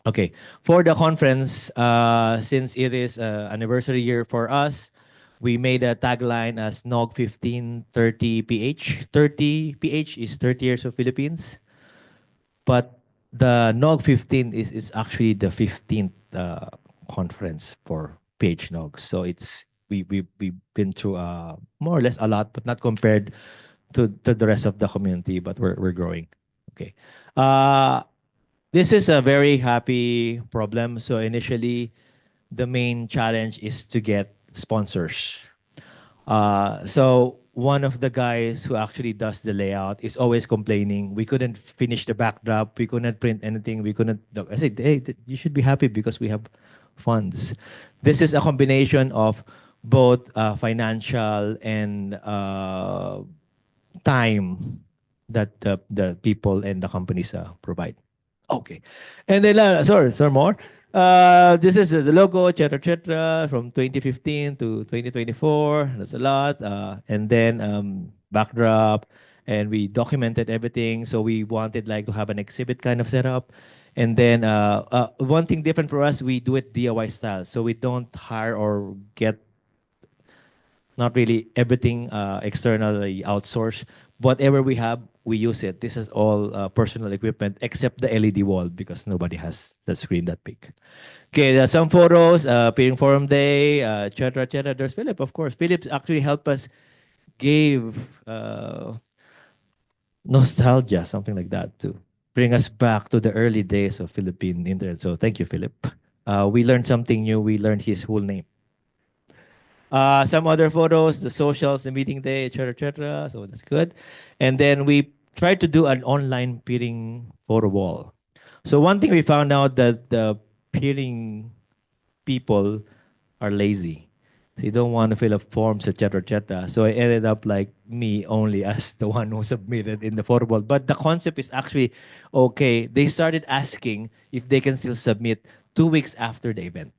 Okay, for the conference, since it is an anniversary year for us, we made a tagline as NOG 1530 PH. 30 PH is 30 years of Philippines, but the NOG 15 is actually the 15th conference for PH NOG. So we've been through more or less a lot, but not compared to the rest of the community, but we're growing. Okay. This is a very happy problem. So initially, the main challenge is to get sponsors. So one of the guys who actually does the layout is always complaining, we couldn't finish the backdrop, we couldn't print anything, we couldn't. I said, hey, you should be happy because we have funds. This is a combination of both financial and time that the people and the companies provide. Okay. And then, sorry, more. This is the logo, etc., from 2015 to 2024. That's a lot. And then backdrop, and we documented everything. So we wanted like to have an exhibit kind of setup. And then one thing different for us, we do it DIY style. So we don't hire or get not really everything externally outsourced. Whatever we have, we use it. This is all personal equipment except the LED wall because nobody has the screen that big. Okay, there are some photos, Peering Forum Day, etc., etc. There's Philip, of course. Philip actually helped us gave nostalgia, something like that, to bring us back to the early days of Philippine internet. So thank you, Philip. We learned something new. We learned his whole name. Some other photos, the socials, the meeting day, etc., etc. So that's good. And then we tried to do an online peering photo wall. So one thing we found out that the peering people are lazy. They don't want to fill up forms, etc., etc. So I ended up like me only as the one who submitted in the photo wall. But the concept is actually okay. They started asking if they can still submit 2 weeks after the event.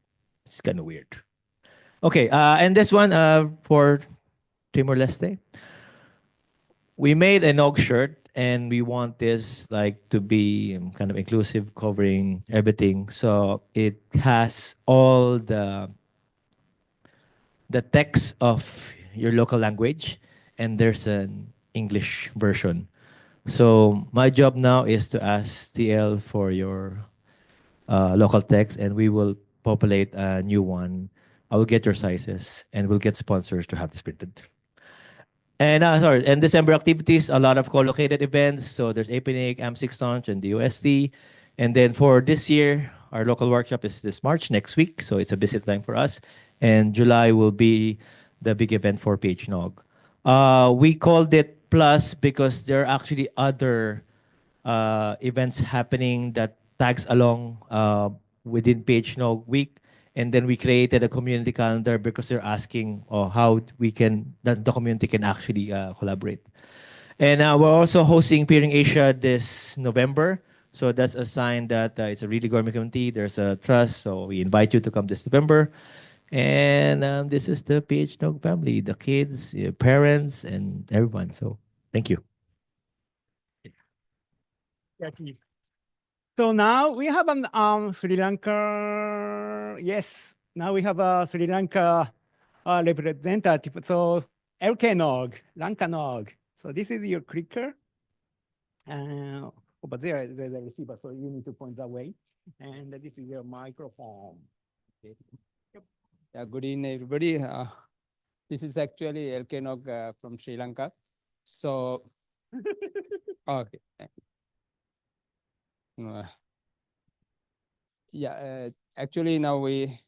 It's kind of weird. Okay, and this one for Timor-Leste. We made a NOG shirt, and we want this like to be kind of inclusive, covering everything. So it has all the text of your local language, and there's an English version. So my job now is to ask TL for your local text, and we will populate a new one. I will get your sizes, and we'll get sponsors to have this printed. And sorry, and December activities, a lot of co-located events. So there's APNIC, AM6 launch, and the UST. And then for this year, our local workshop is this March, next week. So it's a busy time for us. And July will be the big event for PHNOG. We called it Plus because there are actually other events happening that tags along within PHNOG week. And then we created a community calendar because they're asking how we can, that the community can actually collaborate. And we're also hosting Peering Asia this November. So that's a sign that it's a really gourmet community. There's a trust. So we invite you to come this November. And this is the PHNOG family, the kids, parents, and everyone. So thank you.
So now we have an Sri Lanka. Yes, now we have a Sri Lanka representative. So LK Nog, Lanka Nog. So this is your clicker. But there's a receiver, so you need to point that way. And this is your microphone. Okay.
Yeah, good evening, everybody. This is actually LK Nog from Sri Lanka. So, okay. Yeah, actually now we.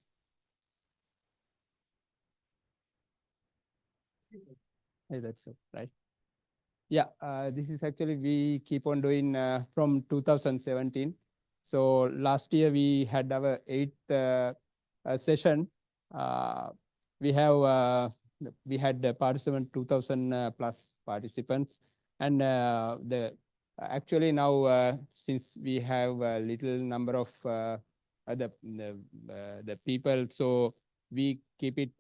Hey, that's so right. Yeah, this is actually we keep on doing from 2017. So last year we had our 8th session. We had participants 2,000 plus participants, and actually now since we have a little number of the people, so we keep it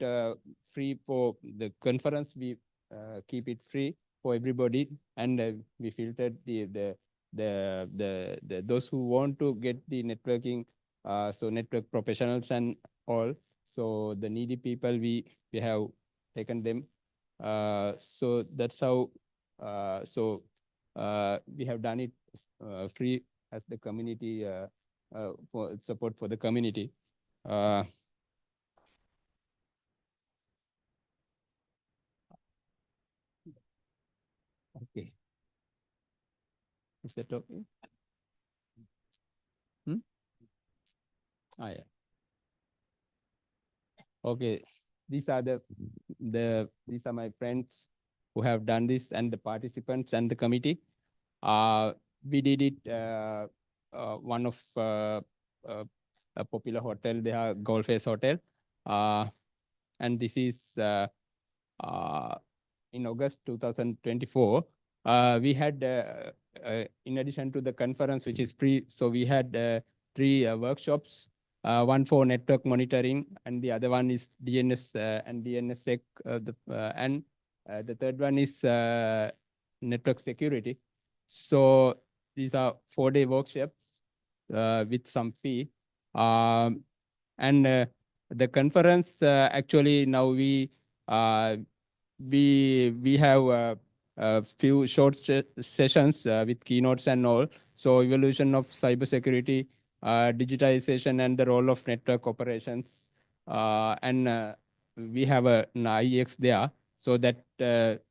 free for the conference. We keep it free for everybody, and we filtered the those who want to get the networking, so network professionals and all. So the needy people, we have taken them. So that's how. So we have done it free as the community for support for the community. Okay. Is that okay? Yeah. Okay. These are these are my friends who have done this, and the participants and the committee. We did it one of a popular hotel. They are Golf Face Hotel, and this is in August 2024. We had, in addition to the conference, which is free, so we had 3 workshops, one for network monitoring, and the other one is DNS and DNSSEC, and the third one is network security. So these are 4-day workshops with some fee. And the conference, actually now we have a few short sessions with keynotes and all. So evolution of cybersecurity, digitization, and the role of network operations. And we have an IEX there, so that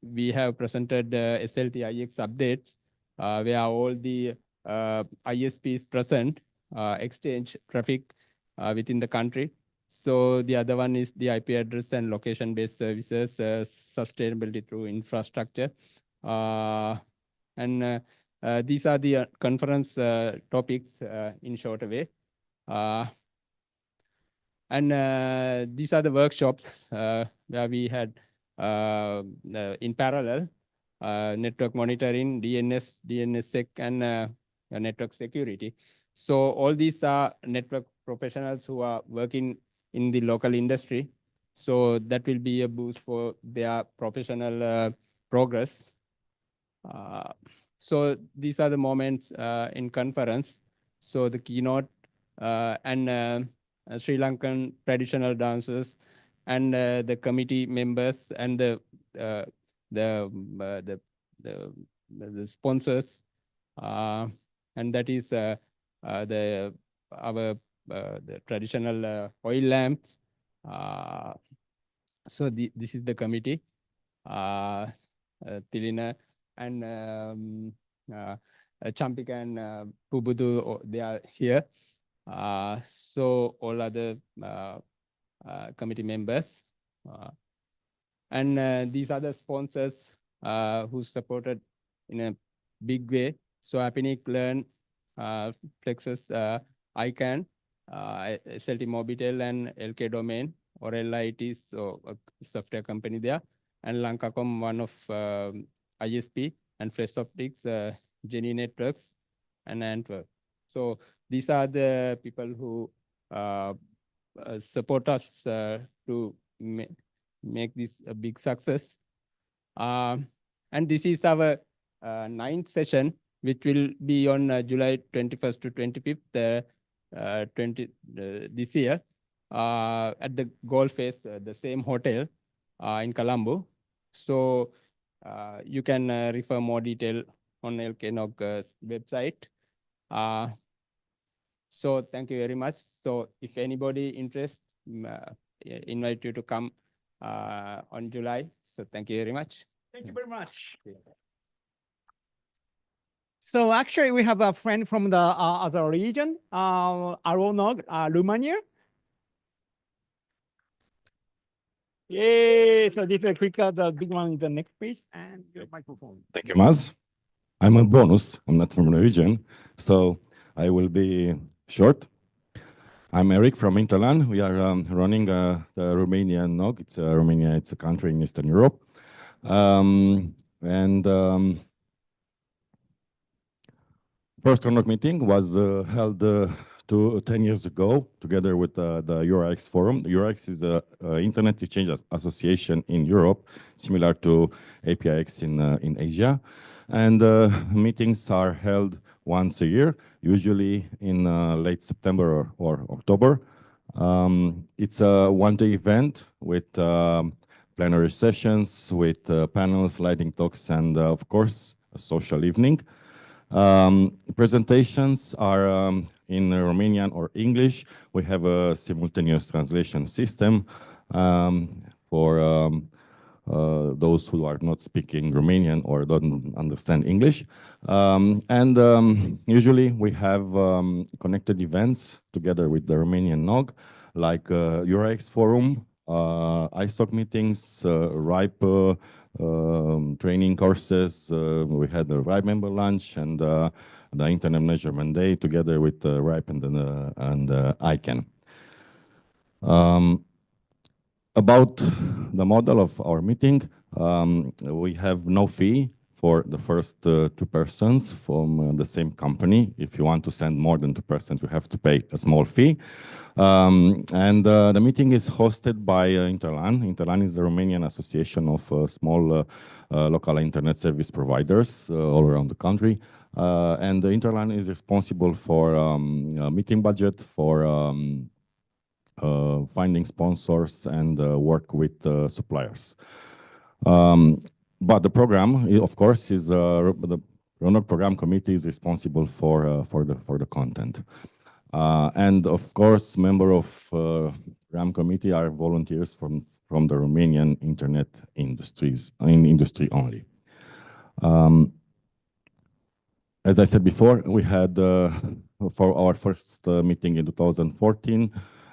we have presented SLT IEX updates, where all the ISPs present, exchange traffic within the country. So the other one is the IP address and location-based services, sustainability through infrastructure. And these are the conference topics in short way. And these are the workshops where we had in parallel network monitoring, DNS, DNSSEC, and network security. So all these are network professionals who are working in the local industry. So that will be a boost for their professional progress. So these are the moments in conference. So the keynote and Sri Lankan traditional dances, and the committee members, and the the sponsors, and that is the traditional oil lamps. So this is the committee, Tilina and Champik and Pubudu, they are here. So all other committee members and these other sponsors who supported in a big way. So Apinic Learn, Plexus, ICANN, SLT Mobitel and LK Domain, or LIT, so a software company there, and Lankacom, one of ISP, and Fresh Optics, Jenny Networks, and Antwerp. So these are the people who support us to make this a big success. And this is our ninth session, which will be on July 21st to 25th, this year, at the Gold Face, the same hotel in Colombo. So you can refer more detail on LKNOG's website. So thank you very much. So if anybody interested, invite you to come on July. So thank you very much.
Thank you very much. So actually, we have a friend from the other region, Aronog, Romania. Yay! So this is a quick, the big one is the next page, and your microphone.
Thank you, Maz. I'm a bonus. I'm not from the region, so I will be short. I'm Eric from Interland. We are running the Romanian NOG. It's Romania. It's a country in Eastern Europe, first NOG meeting was held 10 years ago together with the EURX Forum. EURX is an Internet Exchange Association in Europe, similar to APIX in Asia. And meetings are held once a year, usually in late September or October. It's a one-day event with plenary sessions, with panels, lighting talks, and of course, a social evening. Presentations are in Romanian or English. We have a simultaneous translation system for those who are not speaking Romanian or don't understand English. Usually we have connected events together with the Romanian NOG, like EURX Forum, iStock meetings, RIPE training courses. We had the RIPE member lunch and the Internet Measurement Day together with RIPE and ICANN. About the model of our meeting, we have no fee for the first two persons from the same company. If you want to send more than 2%, you have to pay a small fee. The meeting is hosted by Interland. Interland is the Romanian Association of small local internet service providers all around the country. And the Interland is responsible for meeting budget, for finding sponsors and work with suppliers. But the program, of course, is the RONOG program committee is responsible for the content. And of course, member of program committee are volunteers from the Romanian internet industry only. As I said before, we had for our first meeting in 2014.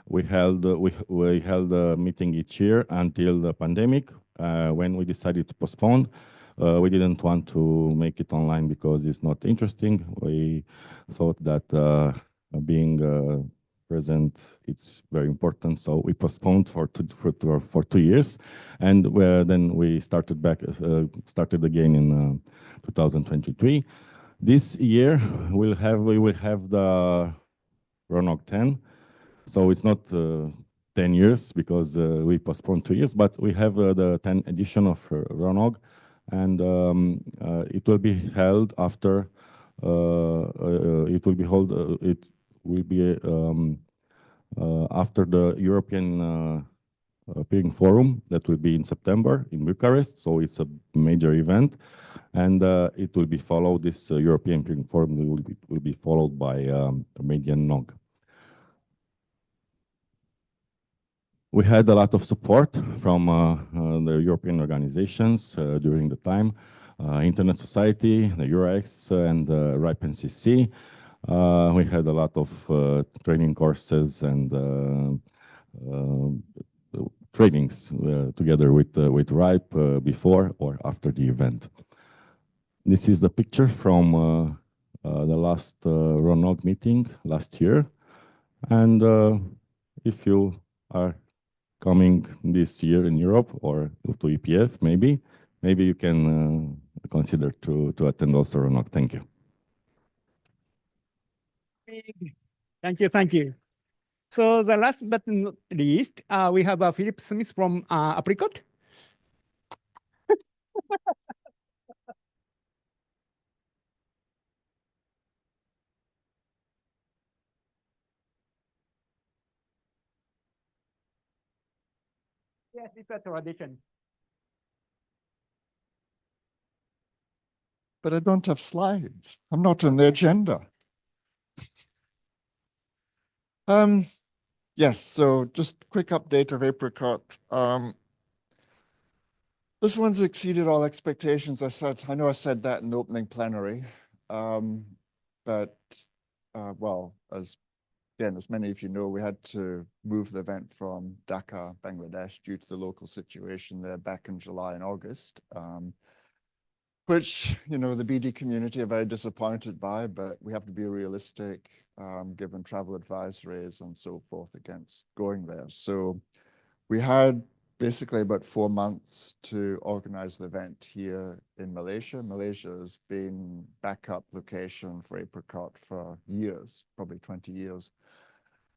We held a meeting each year until the pandemic, when we decided to postpone. We didn't want to make it online because it's not interesting. We thought that being present, it's very important. So we postponed for 2 years, and then we started again in 2023. This year we will have the RONOG 10. So it's not 10 years because we postponed 2 years, but we have the 10th edition of RONOG, and it will be held after. It will be after the European Peering Forum that will be in September in Bucharest. So it's a major event, And it will be followed, this European Peering Forum will be followed by Romanian NOG. We had a lot of support from the European organizations during the time, Internet Society, the EUREX, and RIPE NCC. We had a lot of training courses and trainings together with RIPE before or after the event. This is the picture from the last RONOG meeting last year. And if you are coming this year in Europe or to EPF, maybe you can consider to attend also RONOG. Thank you.
Thank you. So the last but not least, we have Philip Smith from Apricot. Yes, it's a tradition.
But I don't have slides. I'm not on the agenda. Yes, so just quick update of Apricot. This one's exceeded all expectations. I know I said that in the opening plenary, but well, as many of you know, we had to move the event from Dhaka, Bangladesh, due to the local situation there back in July and August, which, you know, the BD community are very disappointed by, but we have to be realistic, given travel advisories and so forth against going there. So we had basically about 4 months to organize the event here in Malaysia. Malaysia has been backup location for Apricot for years, probably 20 years.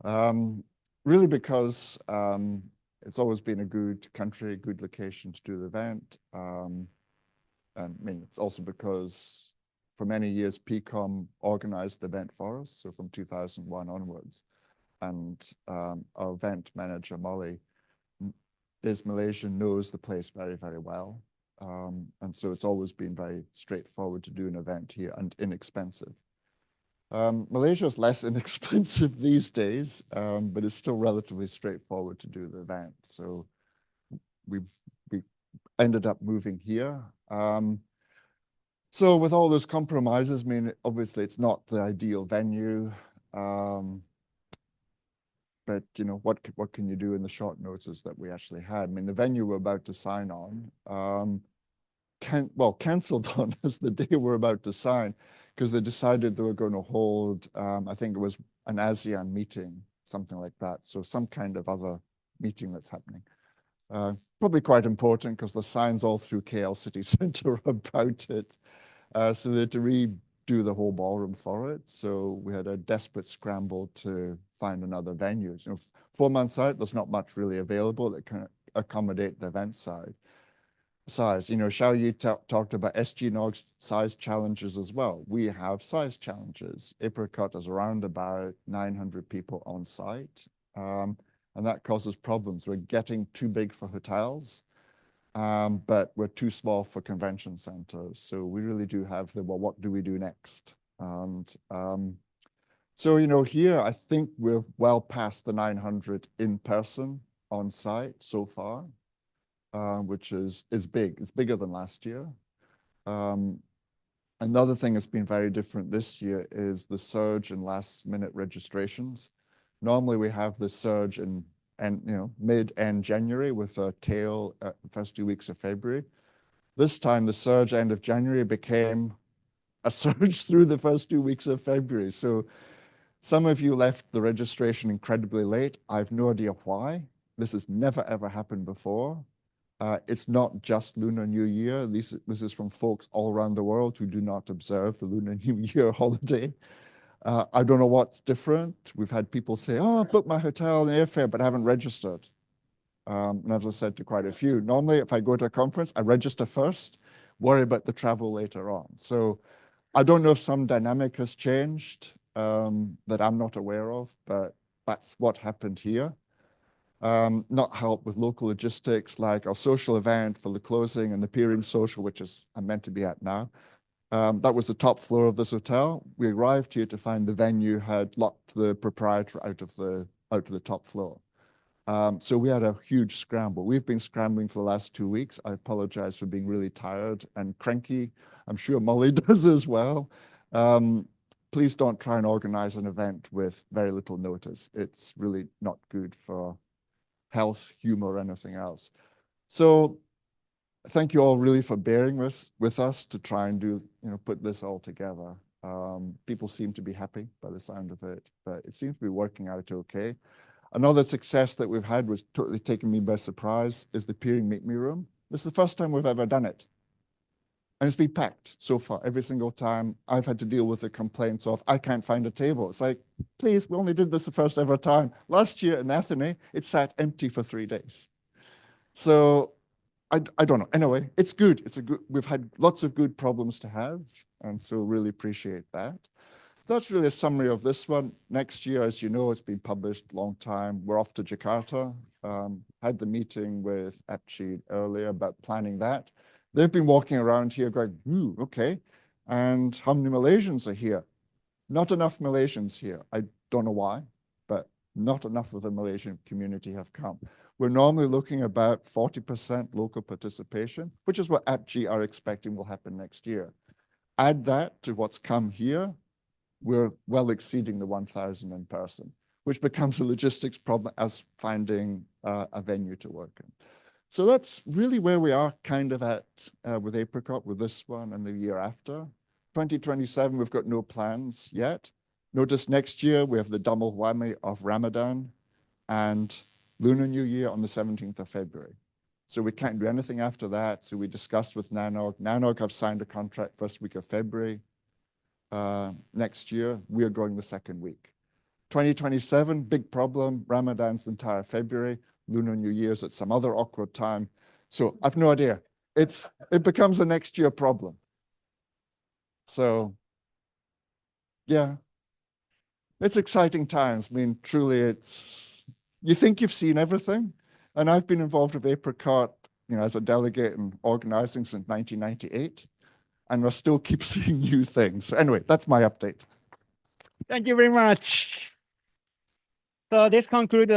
Really because it's always been a good country, good location to do the event. And I mean, it's also because for many years, PCOM organized the event for us, so from 2001 onwards. And our event manager, Molly, is Malaysian, knows the place very, very well. And so it's always been very straightforward to do an event here and inexpensive. Malaysia is less inexpensive these days, but it's still relatively straightforward to do the event. So we ended up moving here. So with all those compromises, I mean, obviously it's not the ideal venue, but you know, what can you do in the short notice that we actually had? I mean, the venue we're about to sign on, canceled on us the day we're about to sign, because they decided they were going to hold, I think it was an ASEAN meeting, something like that. So some kind of other meeting that's happening. Probably quite important because the signs all through KL City Centre about it. So they had to redo the whole ballroom for it. So we had a desperate scramble to find another venue. You know, 4 months out, there's not much really available that can accommodate the event size. You know, Xiao Yi talked about SGNOG's size challenges as well. We have size challenges. Apricot is around about 900 people on site. And that causes problems. We're getting too big for hotels, but we're too small for convention centers. So we really do have well, what do we do next? And so, you know, here, I think we're well past the 900 in person on site so far, which is big. It's bigger than last year. Another thing that's been very different this year is the surge in last minute registrations. Normally we have the surge in mid-end January with a tail at the first 2 weeks of February. This time the surge end of January became a surge through the first 2 weeks of February. So some of you left the registration incredibly late. I have no idea why. This has never ever happened before. It's not just Lunar New Year. This is from folks all around the world who do not observe the Lunar New Year holiday. I don't know what's different. We've had people say, oh, I booked my hotel and airfare, but I haven't registered. And as I said to quite a few, normally if I go to a conference, I register first, worry about the travel later on. So I don't know if some dynamic has changed that I'm not aware of, but that's what happened here. not help with local logistics like our social event for the closing and the peering social, which is I'm meant to be at now. That was the top floor of this hotel. We arrived here to find the venue had locked the proprietor out of the top floor. So we had a huge scramble. We've been scrambling for the last 2 weeks. I apologize for being really tired and cranky. I'm sure Molly does as well. Please don't try and organize an event with very little notice. It's really not good for health, humor, or anything else. So thank you all really for bearing with us to try and do, put this all together. People seem to be happy by the sound of it, but it seems to be working out okay. Another success that we've had was totally taken me by surprise is the peering meet me room. This is the first time we've ever done it. And it's been packed so far. Every single time I've had to deal with the complaints of, I can't find a table. It's like, please, we only did this the first ever time. Last year in Athene, it sat empty for 3 days. So I don't know. Anyway, it's good. We've had lots of good problems to have. And so really appreciate that. So that's really a summary of this one. Next year, as you know, it's been published a long time. We're off to Jakarta. Had the meeting with APCHI earlier about planning that. They've been walking around here going, ooh, okay. And how many Malaysians are here? Not enough Malaysians here. I don't know why, but not enough of the Malaysian community have come. We're normally looking about 40% local participation, which is what APCHI are expecting will happen next year. Add that to what's come here, we're well exceeding the 1,000 in person, which becomes a logistics problem as finding a venue to work in. So that's really where we are kind of at with Apricot, with this one and the year after. 2027, we've got no plans yet. Notice next year, we have the double whammy of Ramadan and Lunar New Year on the 17th of February. So we can't do anything after that. So we discussed with NANOG. NANOG have signed a contract first week of February. Next year, we're going the second week. 2027, big problem. Ramadan's the entire February. Lunar New Year's at some other awkward time. So I've no idea. It becomes a next year problem. So yeah, it's exciting times. I mean, truly, you think you've seen everything. And I've been involved with Apricot, as a delegate and organizing since 1998. And I still keep seeing new things. So anyway, that's my update.
Thank you very much. So this concludes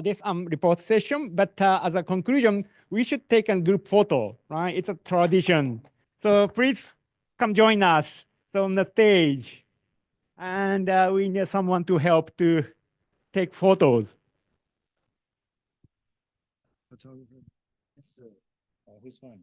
this report session. But as a conclusion, we should take a group photo, right? It's a tradition. So please come join us on the stage. And we need someone to help to take photos.
Photographer. Who's one?